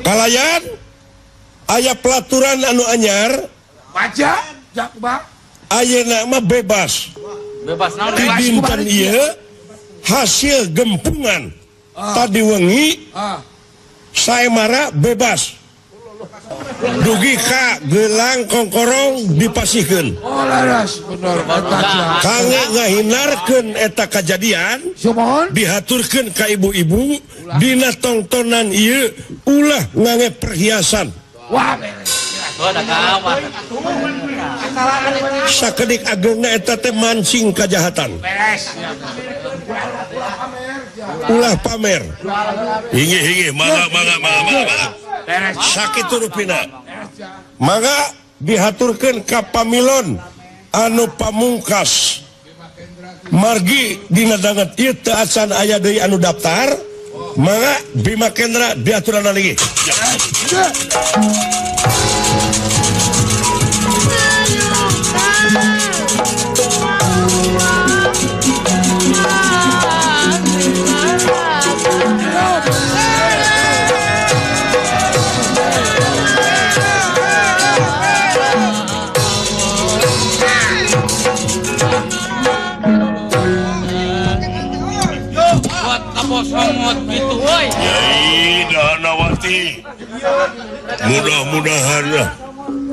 Kalayan aya pelaturan anu anyar Baca, Cak, Bang. ayeuna mah bebas. Bebas naon Di dinten ieu hasil gempungan tadi wengi saemara bebas dugi ka gelang kongkorong dipasihkeun. Oh laras, bener. Kange ngahinarkeun eta kajadian Sumohon. dihaturkeun ka ibu-ibu dina tontonan ieu ulah ngange perhiasan. Wah, beres. Oh, ada kawan. Sakedik ageuna eta teh mancing kajahatan. Beres. Ulah pamer. Hingi, mangga. Beres. Sakitu rupina. Mangga dihaturkeun ka pamilon anu pamungkas. Margi dina danget ieu teu acan aya deui anu daftar. Mangga Bima Kendra diaturan lagi. Buat kapos semut gitu, woi. Yai Dahanawati. Mudah-mudahan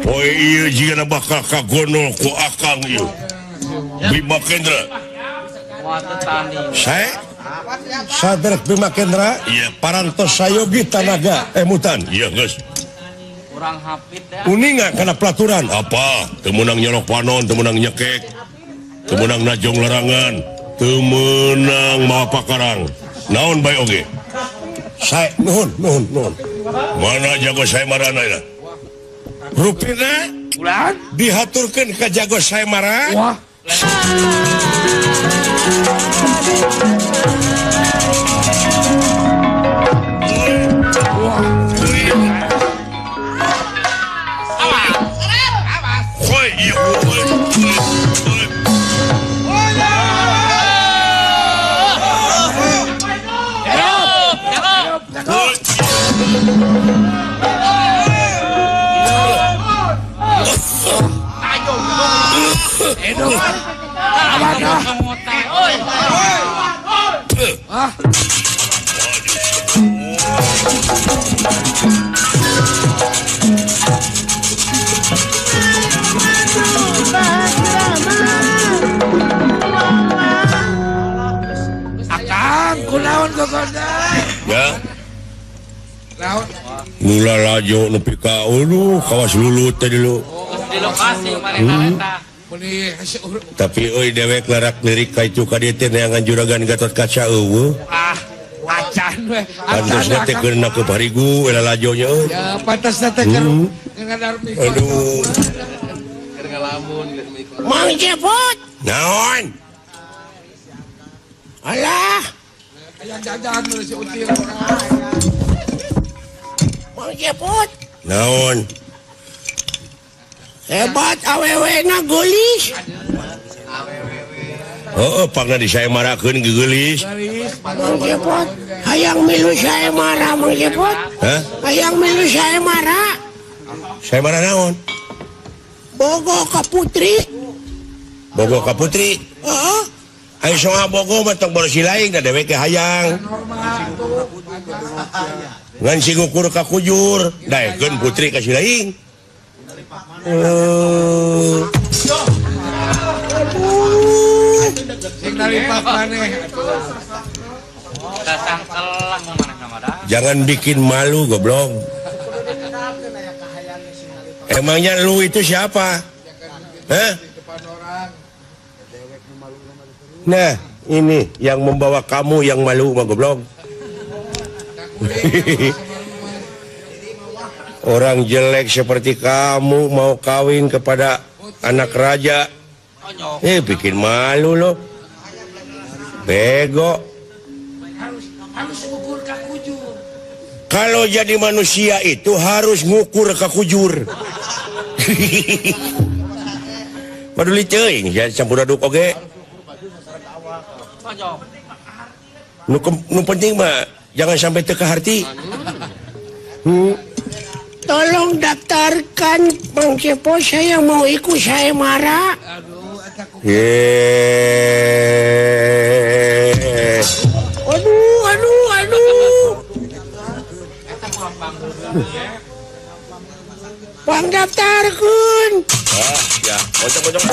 poe ieu jigana bakal kagonol ku akang ieu. Bima Kendra. Muat tani. Saya Sadrek Bima Kendra. Iya, parantos sayogi tanaga emutan. Iya, geus. Kurang hafid ya. Uninga kana pelaturan. Apa? Teu meunang nyolok panon, teu meunang nyekek. Teu meunang najong larangan. Teu meunang mawa pakarang. Naon bae oge? Sae nuhun. Mana jago sae marana ieu? Rupina Bulan. dihaturkeun ka jago sae mara. Wah. Hoi, ieu. Akang, kunaon gogondai. Ya. Naon? Mula lajo nepi ka kawas lulut teh dulu. Terus di lokasi kemarin eta. Meni Tapi euy dewek larak lirik ka itu ka dieu teh neangan juragan Gatot Kaca eueuh. wacan we. Pantasna teh keurna ke parigu ela lajonya euy. Ya pantasna teh keur ngadarmi. Aduh. Mang Jepot. Naon? Alah, Aya jajan nu si util. Mang Jepot. Naon? Hebat awewena gelis. Heeh, pangna disaemarakeun geugeulis. Mang Jepot. Hayang milu saya marah, Mang Jepot. Hah? Hayang milu saya marah. Saemara naon? Bogo ka putri. Bogo ka putri. Heeh. Ai soal bogo mah tong borosi laing da dewek hayang. Ngan si ngukur ka kujur, daekeun putri ka si laing. Sing nalipat maneh. Dasang kelang mana kamada. Jangan bikin malu goblok. Emangnya lu itu siapa? Hah? Nah, ini yang membawa kamu yang malu mah goblok. Orang jelek seperti kamu mau kawin kepada anak raja. Bikin malu lo. Bego. Kalau jadi manusia itu harus ngukur ke kujur. Paduli ceuing, jangan campur aduk oge. Nu penting mah jangan sampai teu harti. Tolong daftarkan Bang Cepo, saya mau ikut saya marah. Aduh. Bang daftarkan. Ya, bocok.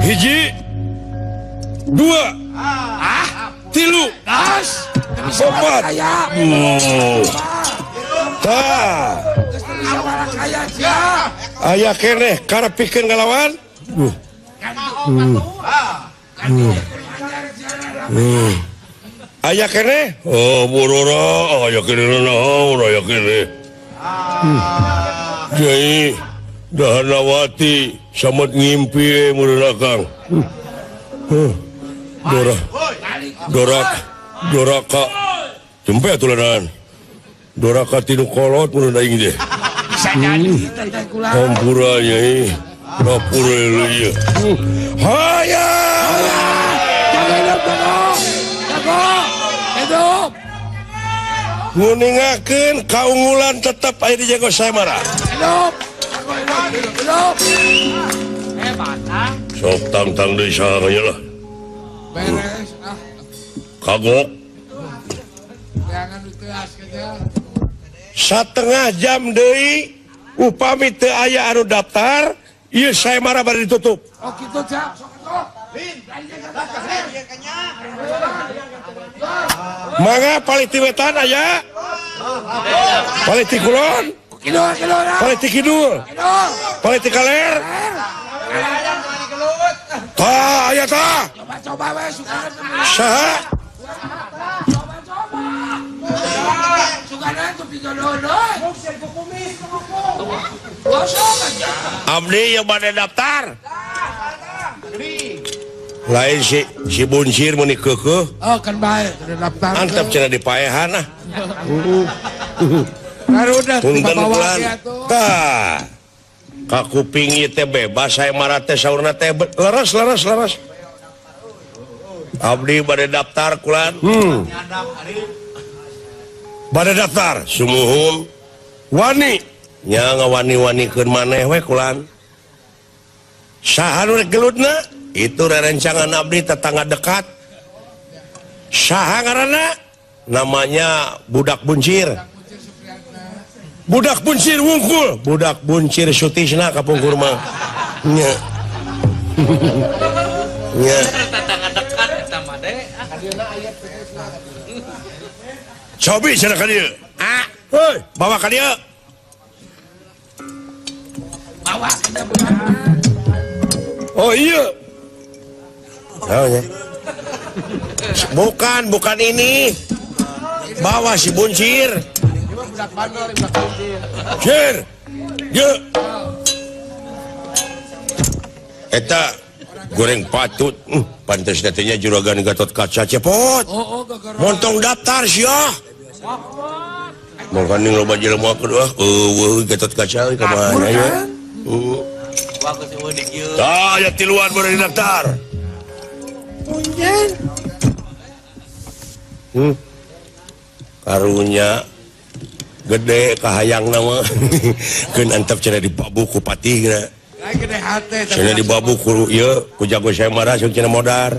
Hiji, dua, tilu, opat, ayah keneh karepikeun ngalawan. Ayah keneh, burura, ayah keneh naon, ayah keneh. Jadi Dahanawati samet ngimpi mulakang. Doraka jempe tulanan. Doraka tinu kolot mun aing teh. Hampura nyai. Rapure ieu. Haya. Jago. Nguningakeun kaunggulan tetep aya di jago Saemara. Sok tang deui saha lah. Beres. Kagok. Jangan diteas kerja. Satengah jam deui upami teu aya anu daftar, ieu Saemara bari ditutup. Oh gitu, Cak. Mangga paliti wetan aya. Paliti kulon. Paliti kidul. Paliti kaler. Tah aya tah. Coba we suka. Saha? Suka tuh pijodono. Abdi yang bade daftar. Lain si buncir mun keukeuh. Oh kan bae, udah daftar. Antep cenah dipaehan ah. Garuda Punten bawa bulan. dia tuh. Tah. Ka kuping ieu teh bebas Saemara teh saurna teh leres. Abdi bade daftar kulan. Bade daftar sumuhun. Wani nya ngawani-wanikeun maneh we kulan. Saha nu rek geludna? Itu rerencangan abdi tetangga dekat. Saha ngaranna? Namanya Budak Buncir. Budak Buncir wungkul. Budak Buncir Sutisna kapungkur mah. Nya. Nya. Tetangga dekat eta mah deh. Cobi cenah ka dieu. Heuy, bawa ka dieu. bawa kena budak. Oh iya. Oh, ya. Bukan ini. Bawa si buncir. Ini mah budak bandel, budak kuncir. Sir. Ye. Eta goreng patut. Pantes katanya juragan Gatot Kaca cepot. Oh, gara-gara. Montong daftar sia. Mangkaning loba jelema kedua. Gatot Kaca ka mana ya? Bagus eueuh di kieu. Tah aya tiluan baru daftar. Punjen. Karunya gede kahayang nama keun antep cenah dibabu ku patigna Lain gede hate. cenah dibabu ku ieu ku jago semara sok cenah modar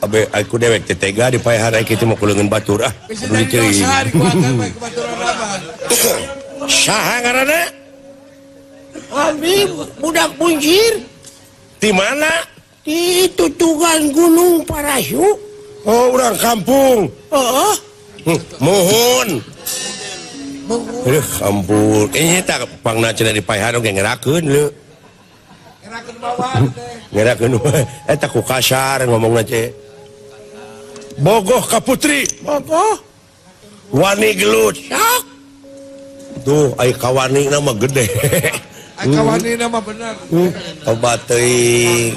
abe aku dewek teh tega dipaehan ai kitu mah kuleungeun batur Bisa kudu jadi diceuring dosa dikuatkan baik kebaturan apa. saha ngaranna Abi budak punjir di mana di tutugan Gunung Parasu. oh urang kampung mohon ampun kayaknya tak pangna cenah dipaehan oge ngerakeun leu Ngerakeun bawah teh. ngerakeun eta ku kasar ngomongna ce bogoh ka putri Bogoh. wani gelut Sok. tuh ai kawani nama gede Ai kawani nama bener. obat teuing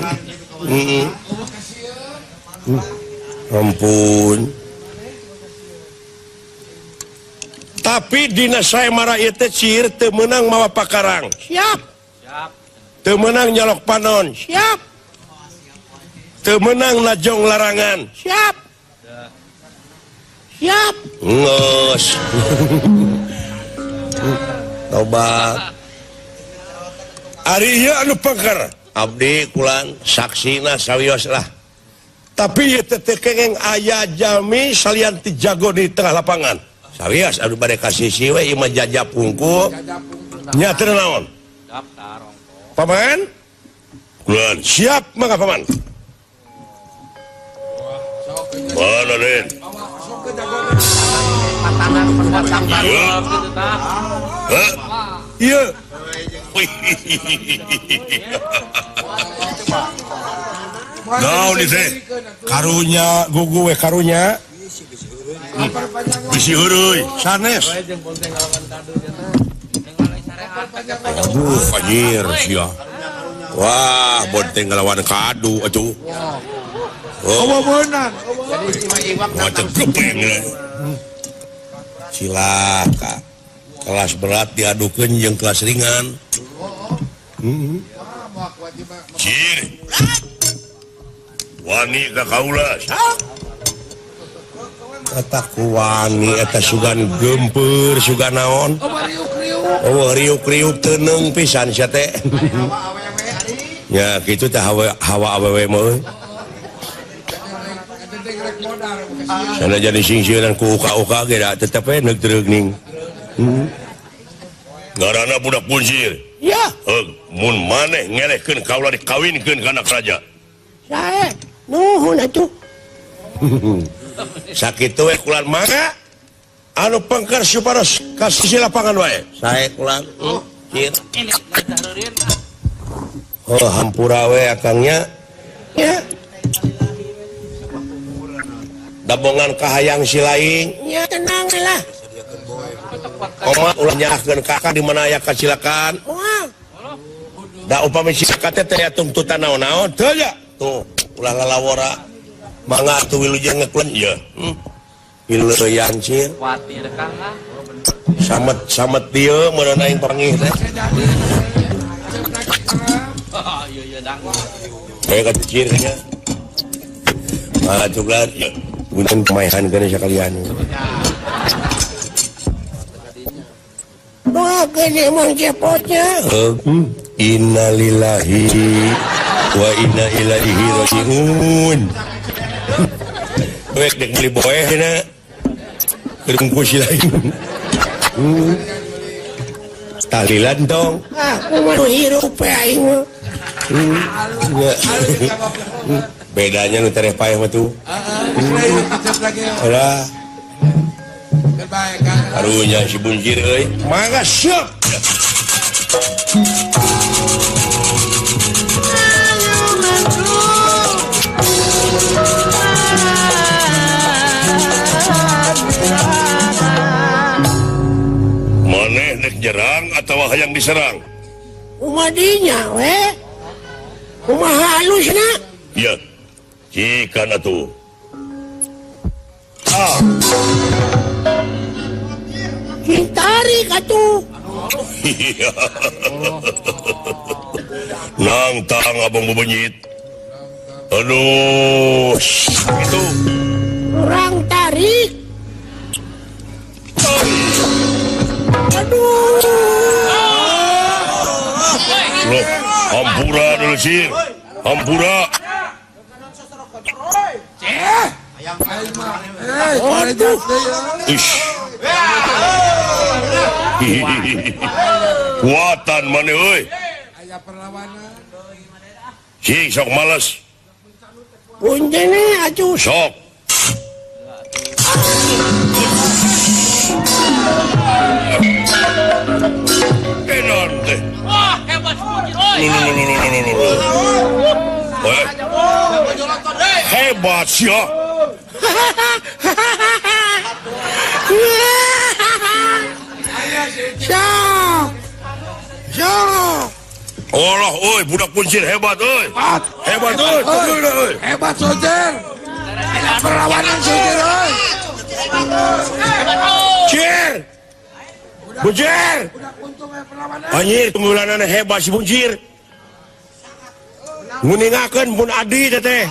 ampun tapi dina saemara ieu teh cir teu meunang mawa pakarang Siap. teu meunang nyolok panon Siap. teu meunang najong larangan Siap. Siap. ngeus tobat ari ieu anu pengker abdi kulan saksina sawios lah tapi ieu teh kengeng aya jami salian ti jago di tengah lapangan sawios anu bade kasisi we ieu mah jajab pungku nya teu naon Daftar. paman kulan siap mangga paman mana den Tangan pendatang baru gitu tah. hah iya naon ieu teh karunya gugu we karunya bisi heureui sanes aduh anjir sia wah bonteng ngelawan kadu atuh Awa beunang. Jadi iwak macam gepeng cilaka kelas berat diadukeun jeung kelas ringan cir wani ka kaula eta ku wani eta sugan gempeur sugan naon oh riuk-riuk teuneng pisan sia teh ya kitu teh hawa awewe mah sana jadi singsiran ku uka-uka ge da tetep we neuk treuning ngaranna budak punsir Ya. mun maneh ngelehkeun kaula dikawinkeun ka anak raja Sae. Nuhun atuh. sakitu we kulan mangga anu pengker supados kasih lapangan wae sae kulan cir ini ditarurin. oh hampura we akangnya Ya. dabongan kahayang si laing Ya tenang lah. oma ulah nyahkeun kakak di mana aya kasilakan Wah. da upami si kakak teh aya tuntutan naon-naon teu ya tuh ulah lalawora mangga atuh wilujeng ngeklen ieu wileuyan cir Wati dekang lah. samet dieu meureun aing pangih teh Iya dang. saya kata cir nya juga punten pemaehan kana sakalian Doakeun emang cepotnya. innalillahi wa inna ilaihi rajiun wek dek beli boeh na kerungku si lain tahlilan dong Aku mah hirup we aing mah. bedanya nu tereh paeh mah tuh lagi. alah Baik kan. karunya si buncir euy mangga siap Maneh nek nyerang atau hayang diserang? Umadinya kumaha halusna Ya, cikan atuh. ditarik atuh Nang tang abang bebenyit. Aduh, itu. orang tarik aduh Loh, hampura dulu sih. Hampura. Ish. Kuatan mana euy? Aya perlawanan. Cing sok males. puntene atuh Sok. Enon teh. Wah, hebat Bunjir, oi. Hebat sih ya. sok sok Allah, oi, budak Bunjir hebat, oi. Hebat, oi. Teguh, oi. Hebat Sojer. Aya perlawanan Sojer euy. Bunjir. Bunjir. Untung aya perlawanan. Anjir, tunggulanana hebat si Bunjir. Nguningakeun pun adi teh.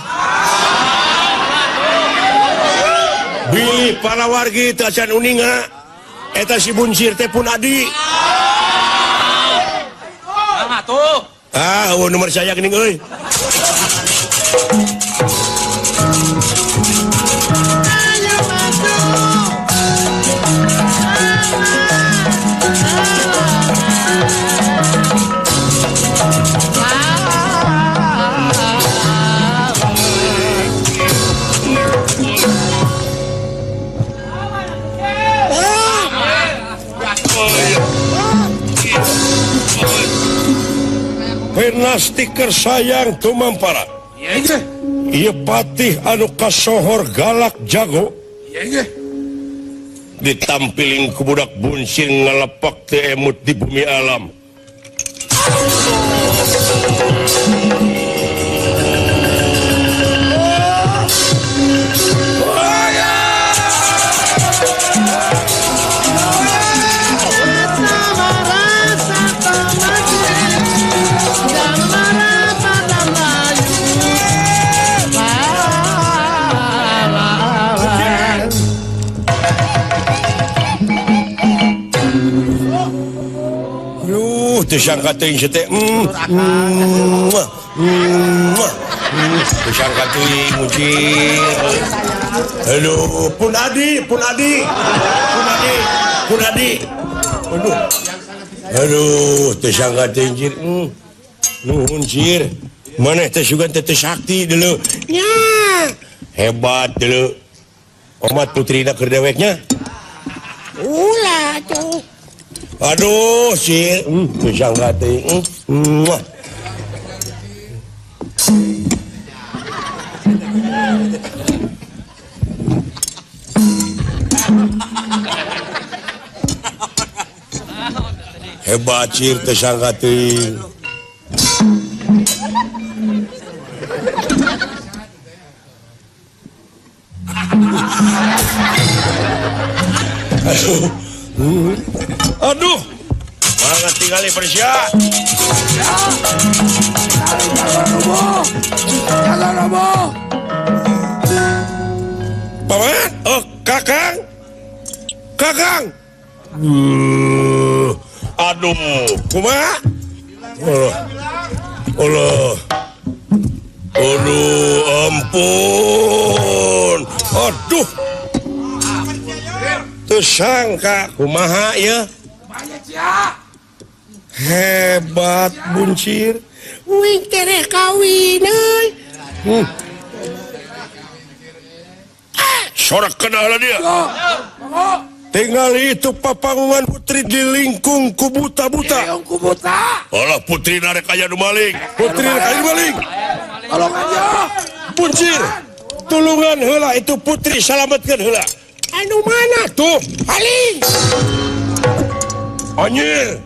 Bilih palawargi teh acan uninga. Eta si Bunjir teh pun adi. Nah, tuh. Nomor saya geuning euy. Pena stiker sayang tumampara. Iya. Ieu patih anu kasohor galak jago Iya. ditampilin ku budak Bunjir ngalepak teu emut di bumi alam. Teu sangka teuing si teh. Teu sangka teuing Bunjir. Aduh, pun adi. Aduh, teu sangka teuing Jir. Nuhun Jir. Maneh teh sugan teh sakti deuleu. nya Hebat deuleu. Omat putrina keur deweknya. ulah tuh Aduh, Jir. Teu sangka teuing. Hebat Cir teu sangka teuing. Aduh. Banget tinggali Persya. Jaga roboh. Paman, oh Kakang. Aduh, kumaha? Allah. Aduh, ampun. Aduh. Teu sangka kumaha ya? Banyak sia. Hebat Bunjir. wing tereh kawin euy Sorak kenal dia. Oh. tinggal itu papangan putri di lingkung ku buta-buta. Yang kubuta. Alah putri narek aya nu maling. Putri narek aya nu maling. Tolong aja. Buncir. Tulungan heula itu putri salametkeun heula. Anu mana Tuh, paling anjir.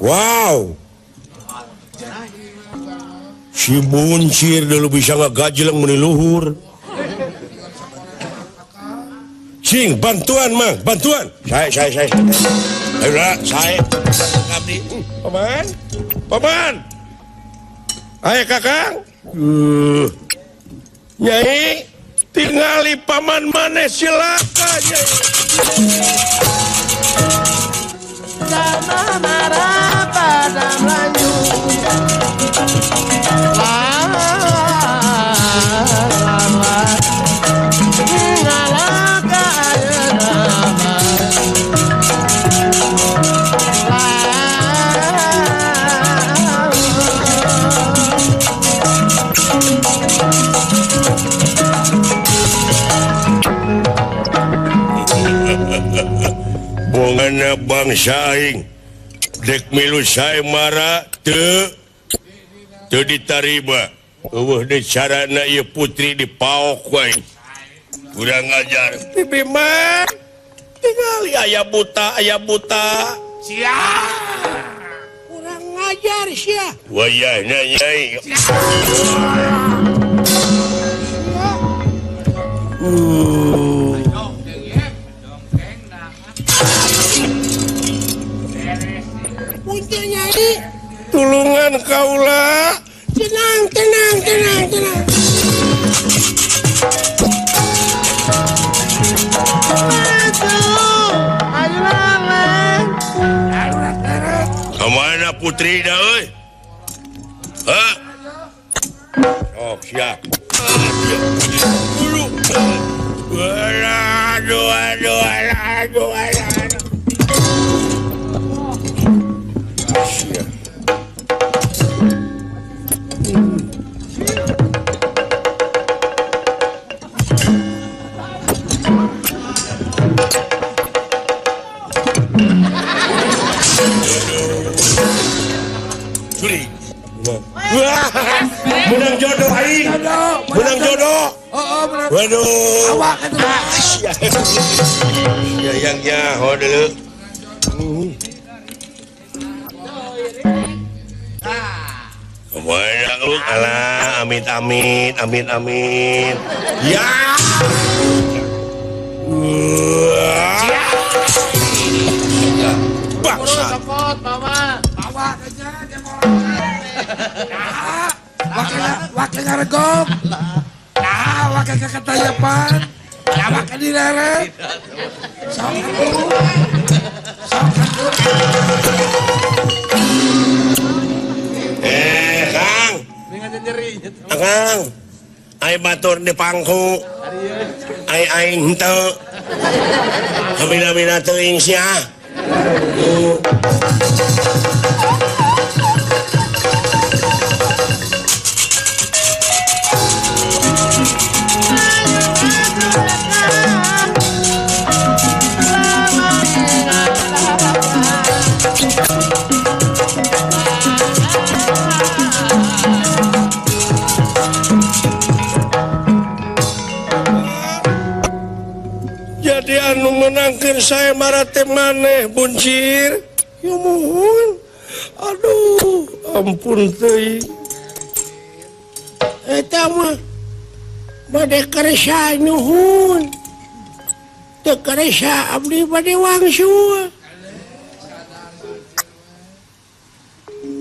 Wow. Si Buncir dulu bisa ngagajleng meni luhur. Cing, bantuan mang, bantuan. Saya. Ayo lah, saya. Abdi. Paman. Paman. Ayo kakang. Nyai, tingali paman maneh silakan Nyai. sama marah pada Melayu Bongana bangsaing dek milu saya marah teu ditarima. Eueuh deui carana ieu putri dipaok wae. Kurang ajar. Bibi mah tingali aya buta. kurang ngajar sia Wayahna Nyai. punten Nyai Tulungan kaula. tenang Kamana putri dah euy? Hah? Oh, siap. Dulu. Aduh. Siap. Curi. Menang jodoh aing. Menang jodoh. Oh, benar. Waduh. Awak itu. Ya yang nyaho deuleu. Kemana lu? Alah, amit. Ya. Bangsa. Awak aja dia mau. Wakil ngaregok. Wakil keketayapan. Wakil direret. Sok Kang. Ai batur di pangku. Ai aing henteu. Kabina-bina teuing sia. Jadi anu menangkeun saya marah teh maneh Buncir. Ya mohon. Aduh, ampun teuing. eta mah bade karesa nuhun teu karesa abdi bade wangsu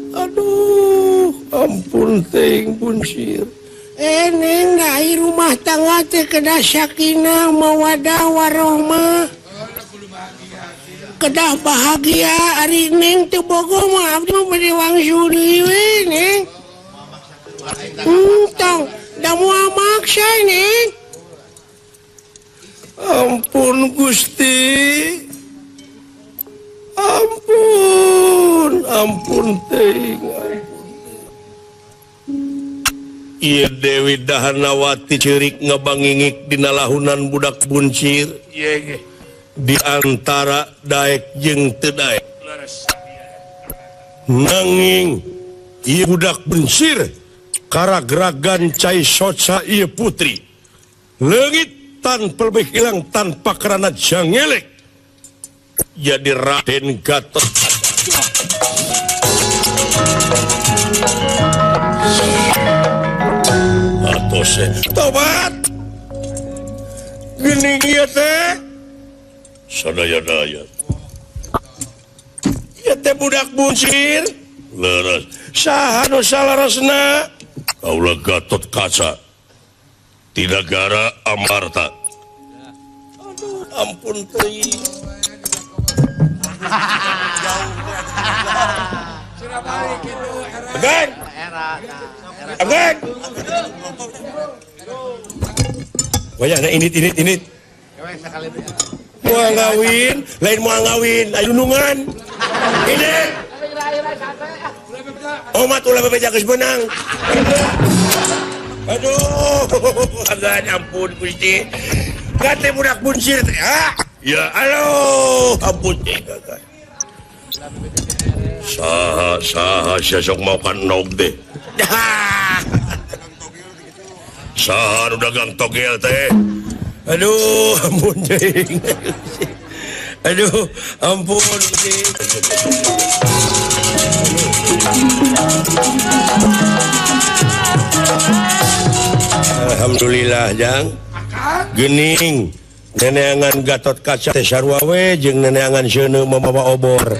Aduh, ampun teuing Buncir. neng dari rumah tangga teh kedah sakinah mawadah warohmah kedah bahagia ari neng teu bogo mah abdi mah bade wangsu deui we neng tong da moal maksa neng Ampun Gusti. Ampun teuing. Iya Dewi Dahanawati cirik ngabangingik dina lahunan budak buncir di antara daek jeung teu daek. Nanging ieu budak buncir karagragan cai soca ieu putri. Leungit tanpa lebih hilang tanpa kerana jangelek. Jadi Raden Gatot atose tobat geuning ieu teh sadaya-daya ieu teh budak buncir leres saha nu salaresna kaula Gatot Kaca ti nagara Amarta. Aduh ampun teuing Agan! Agan! Wayah na init. Mau ngawin, lain mau ngawin, ayo nungan. Init! Omat ulah bebeja geus beunang. Aduh, Agan ampun Gusti. Gate budak buncir teh, ha? Ya, halo, ampun teh Agan. Saha sesok mau kan nog deh. Saha nu dagang togel teh. Aduh, ampun cing. Aduh, ampun cing. Alhamdulillah jang. Geuning neneangan Gatot Kaca teh sarua we jeung neneangan seuneu mamawa obor.